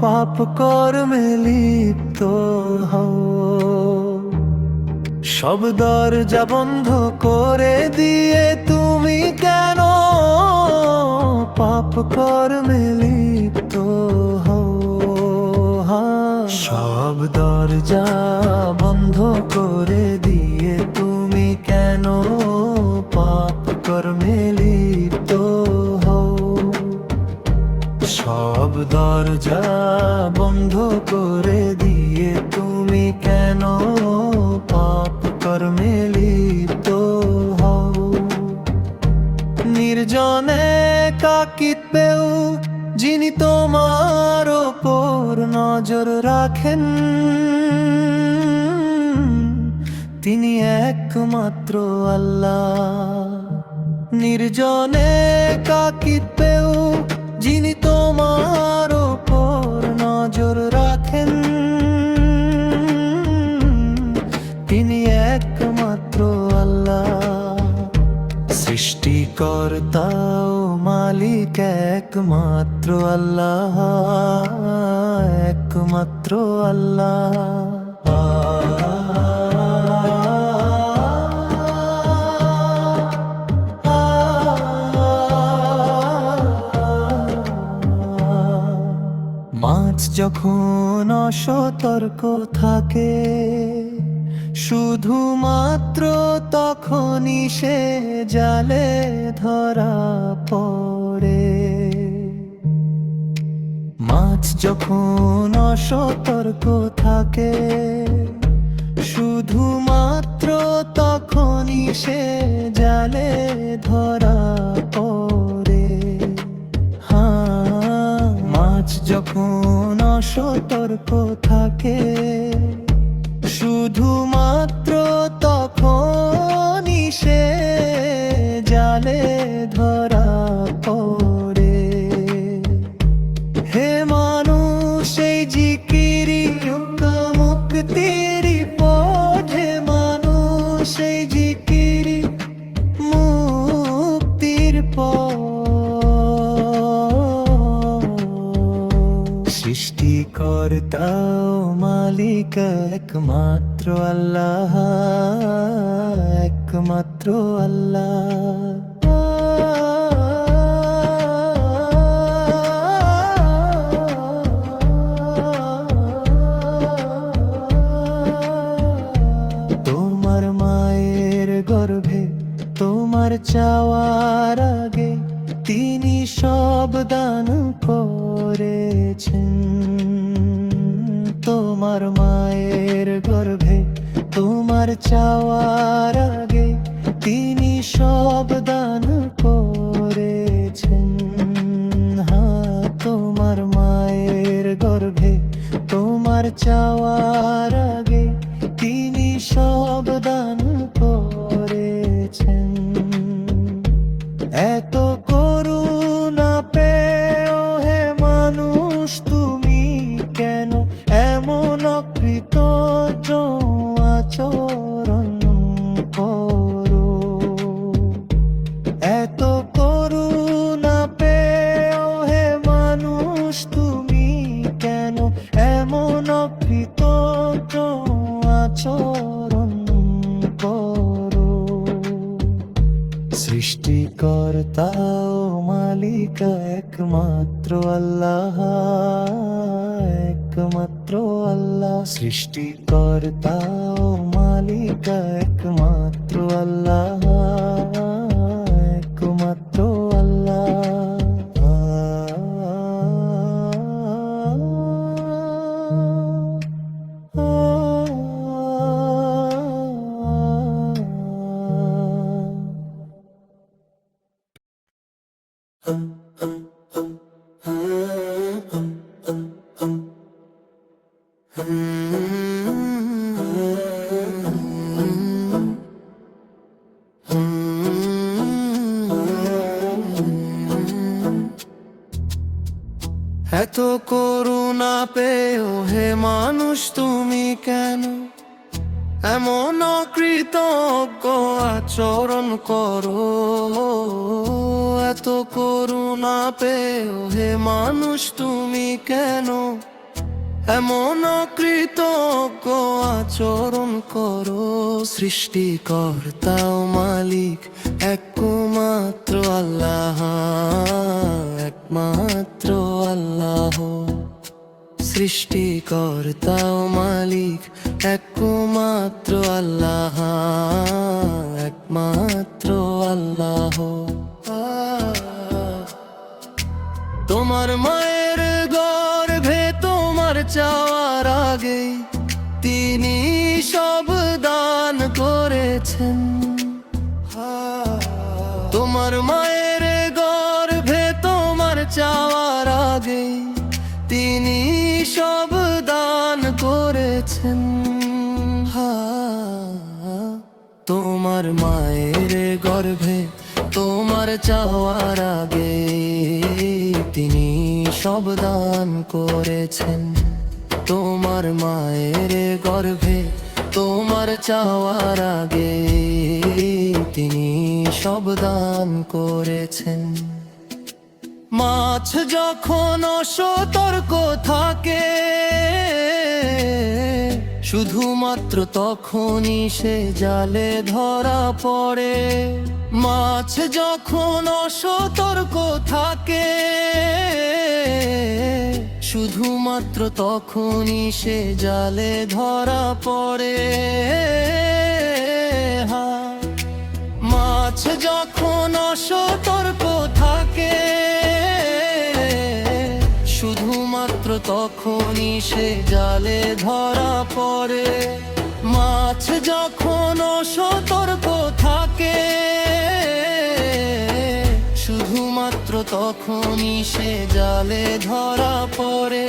পাপ কর্মে লিপ্ত হও? সব দরজা বন্ধ করে দিয়ে তুমি কেন পাপ কর্মে লিপ্ত হও? সব দরজা বন্ধ করে দিয়ে তুমি কেন পাপ কর্মে লিপ্ত হও? সব দরজা বন্ধ করে দিয়ে তুমি কেন পাপ কর্মে লিপ্ত হও? নির্জনে কাকিতেও যিনি তোমার ওপর নজর রাখেন, তিনি একমাত্র আল্লাহ। নির্জনে কাকিতেও যিনি তোমার ওপর নজর রাখেন, তিনি একমাত্র আল্লাহ। সৃষ্টিকর্তা ও মালিক একমাত্র আল্লাহ, একমাত্র আল্লাহ। মাছ যখন অসতর্ক থাকে, শুধুমাত্র তখনই সে জালে ধরা পড়ে। মাছ যখন অসতর্ক থাকে, শুধুমাত্র তখনই সে জালে ধরা পড়ে। মাছ যখন অসতর্ক থাকে, শুধুমাত্র তখনই সে জালে ধরা পড়ে। হে মানুষ এই জিকিরি মুক্তির পথ, হে মানুষ এই জিকিরি মুক্তির পথ। সৃষ্টিকর্তা ও মালিক একমাত্র আল্লাহ, একমাত্র আল্লাহ। তোমার মায়ের গর্ভে তোমার চাওয়ার আগে তিনি সব দান করেছেন। তোমার মায়ের গর্ভে তোমার চাওয়ার আগে তিনি সব দান করেছেন। তোমার মায়ের গর্ভে তোমার চাওয়ার আগে তিনি সব দান করেছেন। এত করুণা পেও হে মানুষ তুমি কেন এমন অকৃতজ্ঞ আচরণ করো? এত করুণা পেও হে মানুষ তুমি কেন এমন অকৃতজ্ঞ আচরণ করো? সৃষ্টিকর্তা ও মালিক একমাত্র আল্লাহ, একমাত্র আল্লাহ। সৃষ্টিকর্তা ও মালিক একমাত্র আল্লাহ, একমাত্র আল্লাহ। এত করুণা পেয়েও হে মানুষ তুমি কেন এমন অকৃতজ্ঞ আচরণ করো? এত করুণা পেয়েও হে মানুষ তুমি কেন এমন অকৃতজ্ঞ আচরণ করো? সৃষ্টিকর্তা ও মালিক একমাত্র আল্লাহ, একমাত্র আল্লাহ। সৃষ্টিকর্তা ও মালিক একমাত্র আল্লাহ, একমাত্র আল্লাহ। তোমার মায়ের গর্ভে তোমার চাওয়ার আগে তিনি সব দান করেছেন। তোমার মায়ের গর্ভে তোমার চাওয়ার আগে তিনি সব দান করেছেন। তোমার মায়ের গর্ভে তোমার চাওয়ার আগে তিনি সব দান করেছেন। তোমার মায়ের গর্ভে তোমার চাওয়ার আগে তিনি সব দান করেছেন। মাছ যখন অসতর্ক থাকে শুধুমাত্র তখনই সে জালে ধরা পড়ে। মাছ যখন অসতর্ক থাকে শুধুমাত্র তখনই সে জালে ধরা পড়ে। মাছ যখন অসতর্ক থাকে শুধুমাত্র তখনই সে জালে ধরা পড়ে। মাছ যখন অসতর্ক থাকে শুধুমাত্র তখনই সে জালে ধরা পড়ে।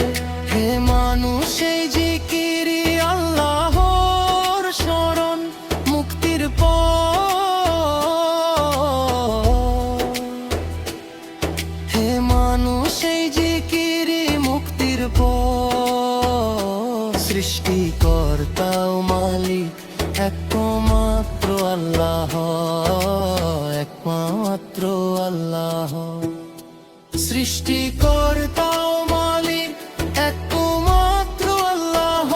হে মানুষ এই জিকিরি আল্লাহর শরণ মুক্তির পথ। হে মানুষ এই জিকিরি মুক্তির পথ। সৃষ্টিকর্তা ও মালিক একমাত্র আল্লাহ, একমাত্র আল্লাহ। সৃষ্টিকর্তা ও মালিক একমাত্র আল্লাহ,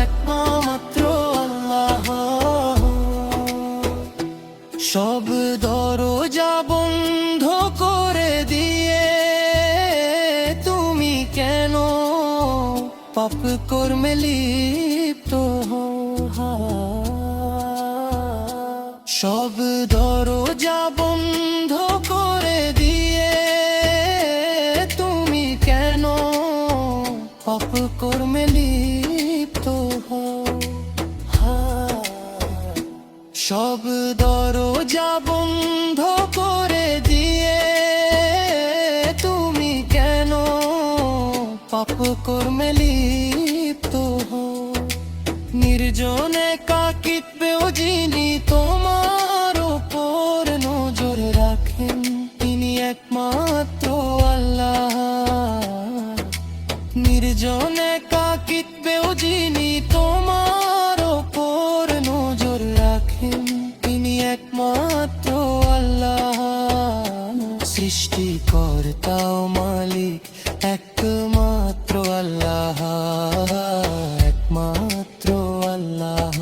একমাত্র আল্লাহ। সব দরজা বন্ধ করে দিয়ে তুমি কেন পাপ কর্মে লিপ্ত হও? সব দরজা বন্ধ করে দিয়ে তুমি কেন পাপ কর্মে লিপ্ত হও? সব দরজা বন্ধ করে দিয়ে তুমি কেন পাপ কর্মে লিপ্ত হও? নির্জনে কাকিতবেও যিনি তোমার উপর নজর রাখেন তিনি একমাত্র আল্লাহ। নির্জনে কাকিতবেও যিনি তোমার উপর নজর রাখেন তিনি একমাত্র আল্লাহ। সৃষ্টিকর্তা ও মালিক একমাত্র আল্লাহ, একমাত্র আল্লাহ।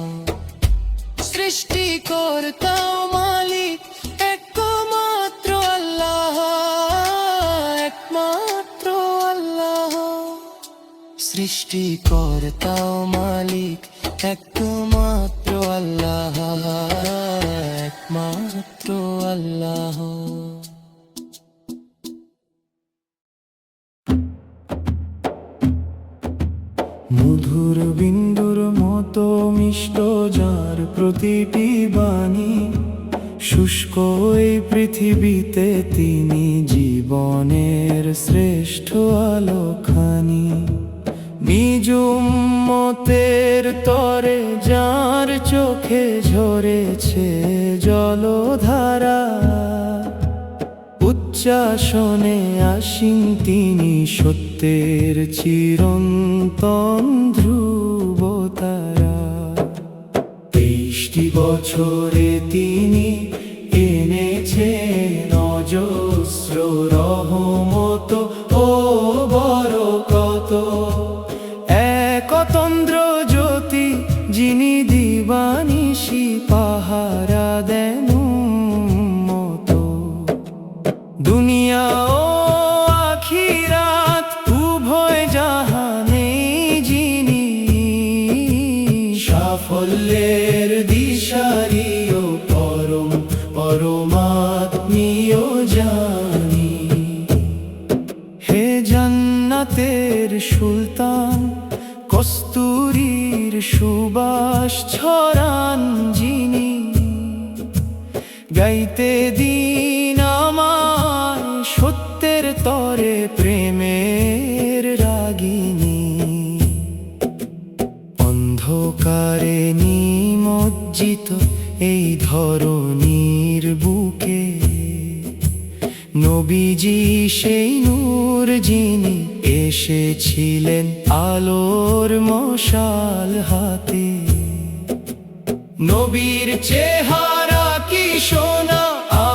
সৃষ্টিকর্তা ও মালিক একমাত্র আল্লাহ, একমাত্র আল্লাহ। সৃষ্টিকর্তা ও মালিক একমাত্র আল্লাহ, একমাত্র আল্লাহ। মধুর বিন্দুর মতো মিষ্ট যার প্রতিটি বাণী, শুষ্ক এই পৃথিবীতে তিনি জীবনের শ্রেষ্ঠ আলোখানি। নিজ উম্মতের তরে যার চোখে ঝরেছে জলধারা, উচ্চ উচ্চাসনে আসীন তিনি, সত্যের চিরন্তন ধ্রুবতারা। 23টি বছরে তিনি এনেছেন অজস্র রহমত ও বরকত। একতন্দ্র জ্যোতি যিনি দিবানিশি পাহারা দেন মতো। দুনিয়া ও আখিরাত উভয় জাহানে যিনি, সাফল্যের দিশারি ও পরমাত্মীয় জানি। হে জান্নাতের সুলতান, কস্তুরীর সুবাস ছড়ান যিনি, গাইতে দিন আমায় সত্যের তরে প্রেমের রাগিনী। অন্ধকারে নিমজ্জিত এই ধরনীর বুকে, নবীজি সেই নূর যিনি, এসেছিলেন আলোর মশাল হাতে। নবীর চেহারা কি সোনা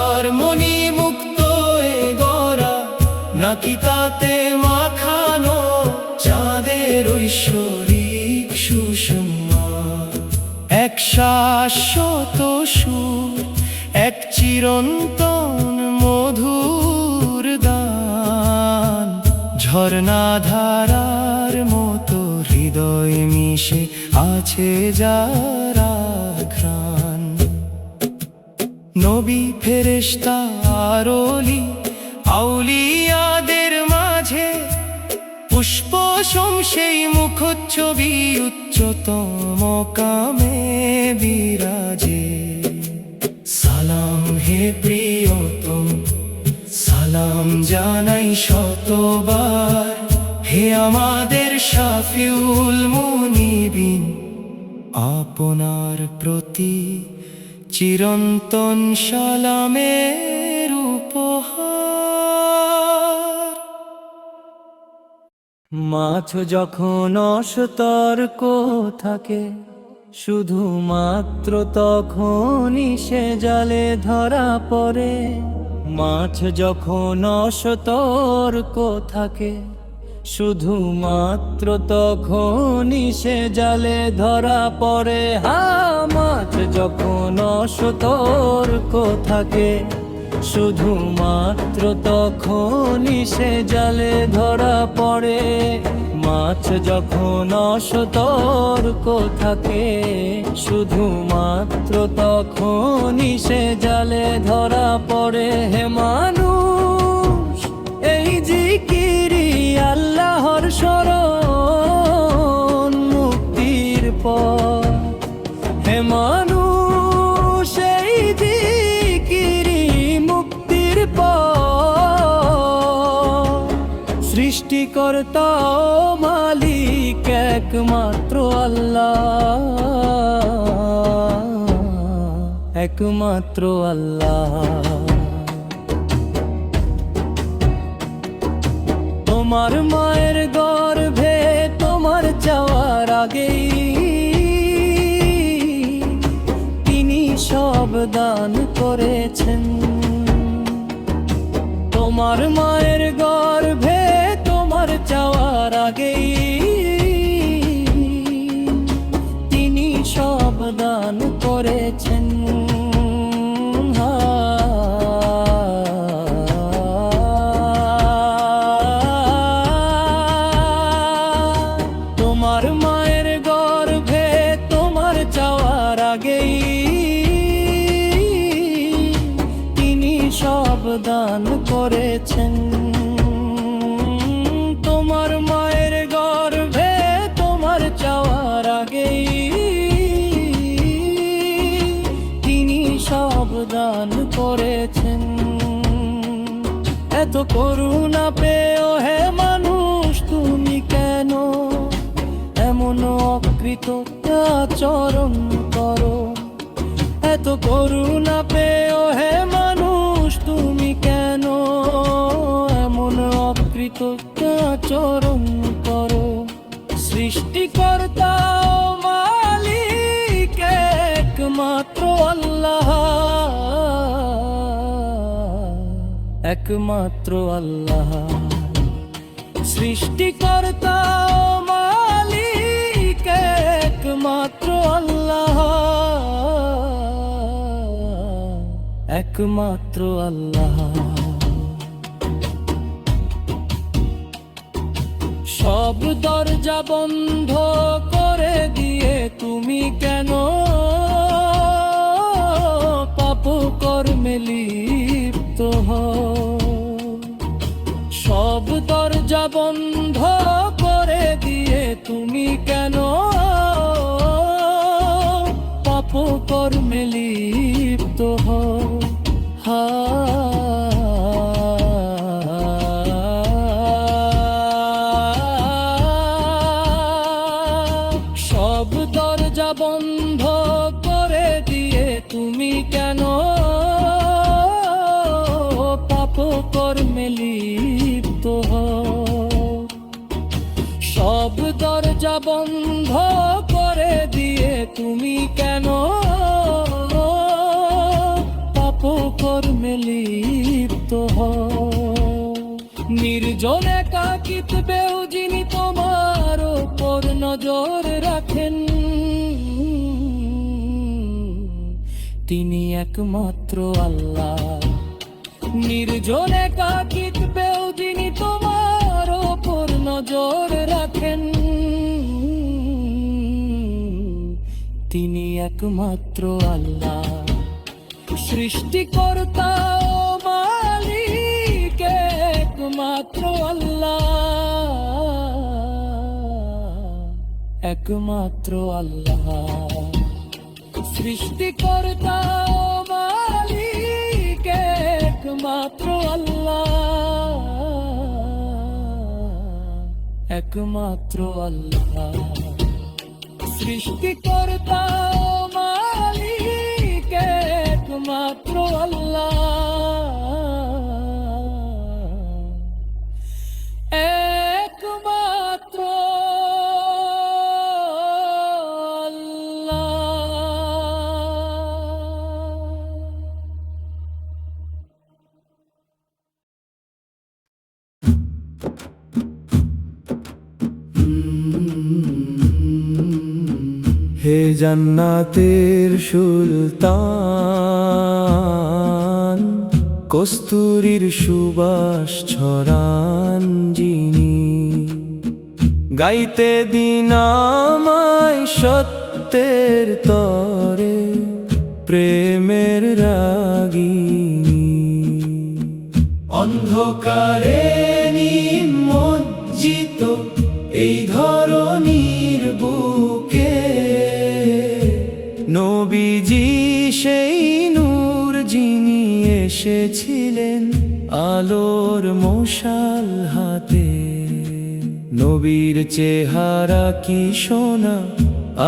আর মণি মুক্ত এ গড়া, নাকি তাতে মাখানো চাঁদের ঐশ্বরিক সুষমা। এক শাশ্বত সুর, এক চিরন্তন মধুর গান, ঝর্ণা ধারার মতো হৃদয় মিশে আছে যারা ঘ্রাণ। নবী ফেরেশতা আর অলি আউলিয়াদের মাঝে, পুষ্প সেই মুখচ্ছবি উচ্চতম কামে বিরাজে। সালাম হে প্রিয়তম, সালাম জানাই শতবার, হে আমাদের শাফিউল মুনিবিন। আপনার প্রতি চিরন্তন সালামের উপহার। মাছ যখন অসতর্ক থাকে, শুধুমাত্র তখনই সে জালে ধরা পড়ে। মাছ যখন অসতর্ক থাকে, শুধুমাত্র তখনই সে জালে ধরা পড়ে। মাছ যখন অসতর্ক থাকে, শুধুমাত্র তখনই সে জালে ধরা পড়ে। মাছ যখন অসতর্ক থাকে, শুধুমাত্র তখনই সে জালে ধরা পড়ে। হে মানুষ, এই জিকিরি আল্লাহর শরণ মুক্তির পথ। হে মানুষ, এই জিকিরি মুক্তির পথ। সৃষ্টিকর্তা ও মালিক একমাত্র আল্লাহ, একমাত্র আল্লাহ। তোমার মায়ের গর্ভে তোমার চাওয়ার আগেই তিনি সব দান করেছেন। তোমার মায়ের গর্ভে তোমার চাওয়ার আগেই তিনি সব দান করেছেন। তোমার মায়ের গর্ভে তোমার চাওয়ার আগেই তিনি সব দান করেছেন। তোমার মায়ের গর্ভে তোমার চাওয়ার আগেই তিনি সব দান করেছেন। এত করুণা পেও হে মানুষ তুমি কেন এমন অকৃতজ্ঞ আচরণ করো? এত করুণা পেও হে মানুষ তুমি কেন মতো আচরণ করো। সৃষ্টিকর্তা ও মালিক একমাত্র আল্লাহ, একমাত্র আল্লাহ। সৃষ্টিকর্তা ও মালিক একমাত্র আল্লাহ, একমাত্র আল্লাহ। সব দরজা বন্ধ করে দিয়ে তুমি কেন পাপ কর্মে লিপ্ত হও? সব দরজা বন্ধ করে দিয়ে তুমি কেন পাপ কর্মে লিপ্ত হও? সব দরজা বন্ধ করে দিয়ে তুমি কেন পাপ কর্মে লিপ্ত হও? সব দরজা বন্ধ করে দিয়ে তুমি কেন পাপ কর্মে লিপ্ত হও? নির্জন একাকিত্বেও যিনি তোমার উপর নজর রাখেন, তিনি একমাত্র আল্লাহ। নির্জন একাকিত্বেও যিনি তোমার উপর নজর রাখেন, তিনি একমাত্র আল্লাহ। সৃষ্টিকর্তা ও মালিক একমাত্র আল্লাহ, একমাত্র আল্লাহ। সৃষ্টিকর্তা ও মালিক একমাত্র আল্লাহ, একমাত্র আল্লাহ। সৃষ্টিকর্তা ও মালিক একমাত্র আল্লাহ, একমাত্র হে জান্নাতের সুলতান, কস্তুরীর সুবাস ছড়ান যিনি, গাইতে দিন আমায় সত্যের তরে প্রেমের রাগিনী। অন্ধকারে নিমজ্জিত এই ধরনীর বুকে নবীজি সেই নূর যিনি এসেছিলেন আলোর মশাল হাতে। নবীর চেহারা কি সোনা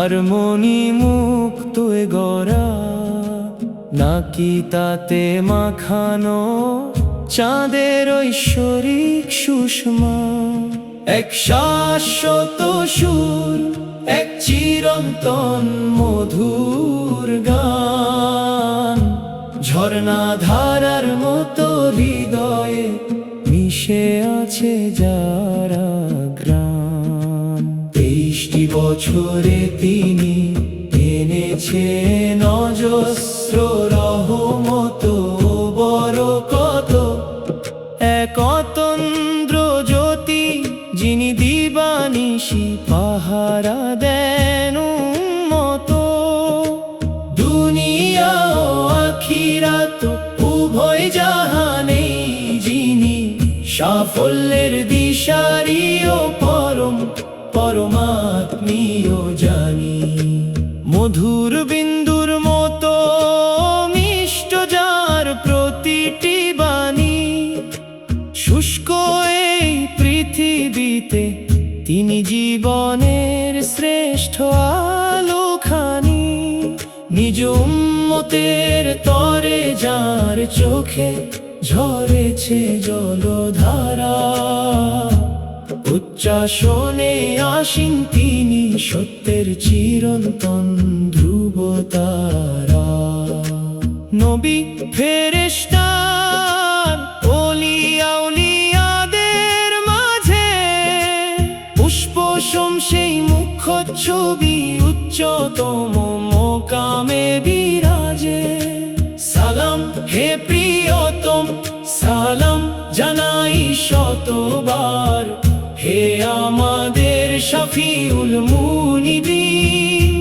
আর মণি মুক্ত গড়া, নাকি তাতে মাখানো চাঁদের ঐশ্বরিক সুষমা। এক শাশ্বত সুর, এক চিরন্তন মধুর গান, ঝর্ণা ধারার মতো হৃদয়ে মিশে আছে যারা গ্রাম। 23টি বছরে তিনি এনেছেন অজস্র রহমত বরকত। এক অতন্দ্র জ্যোতি যিনি দিবানিশি পাহারা দেন উম্মত। দুনিয়া ও আখিরাত উভয় জাহানেই যিনি সাফল্যের দিশারি ও পরমাত্মীয় জানি। মধুর বিন্দুর মতো মিষ্ট যার প্রতিটি বাণী, শুষ্ক এই পৃথিবীতে তিনি জীবনের শ্রেষ্ঠ আলোখানি। নিজ উম্মতের তরে যার চোখে ঝরেছে জলধারা উচ্চাসনে আসীন তিনি সত্যের চিরন্তন ধ্রুবতারা নবী ফেরেশতার ওলিয়া উলিয়াদের মাঝে পুষ্পসম সেই মুখ্য ছবি উচ্চতম মোকামে বিরাজে সালাম হে প্রিয়তম সালাম জানাই শতবার হে আমাদের শফিউল মুনিবিন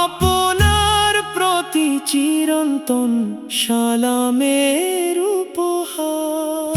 আপনার প্রতি চিরন্তন সালামের উপহার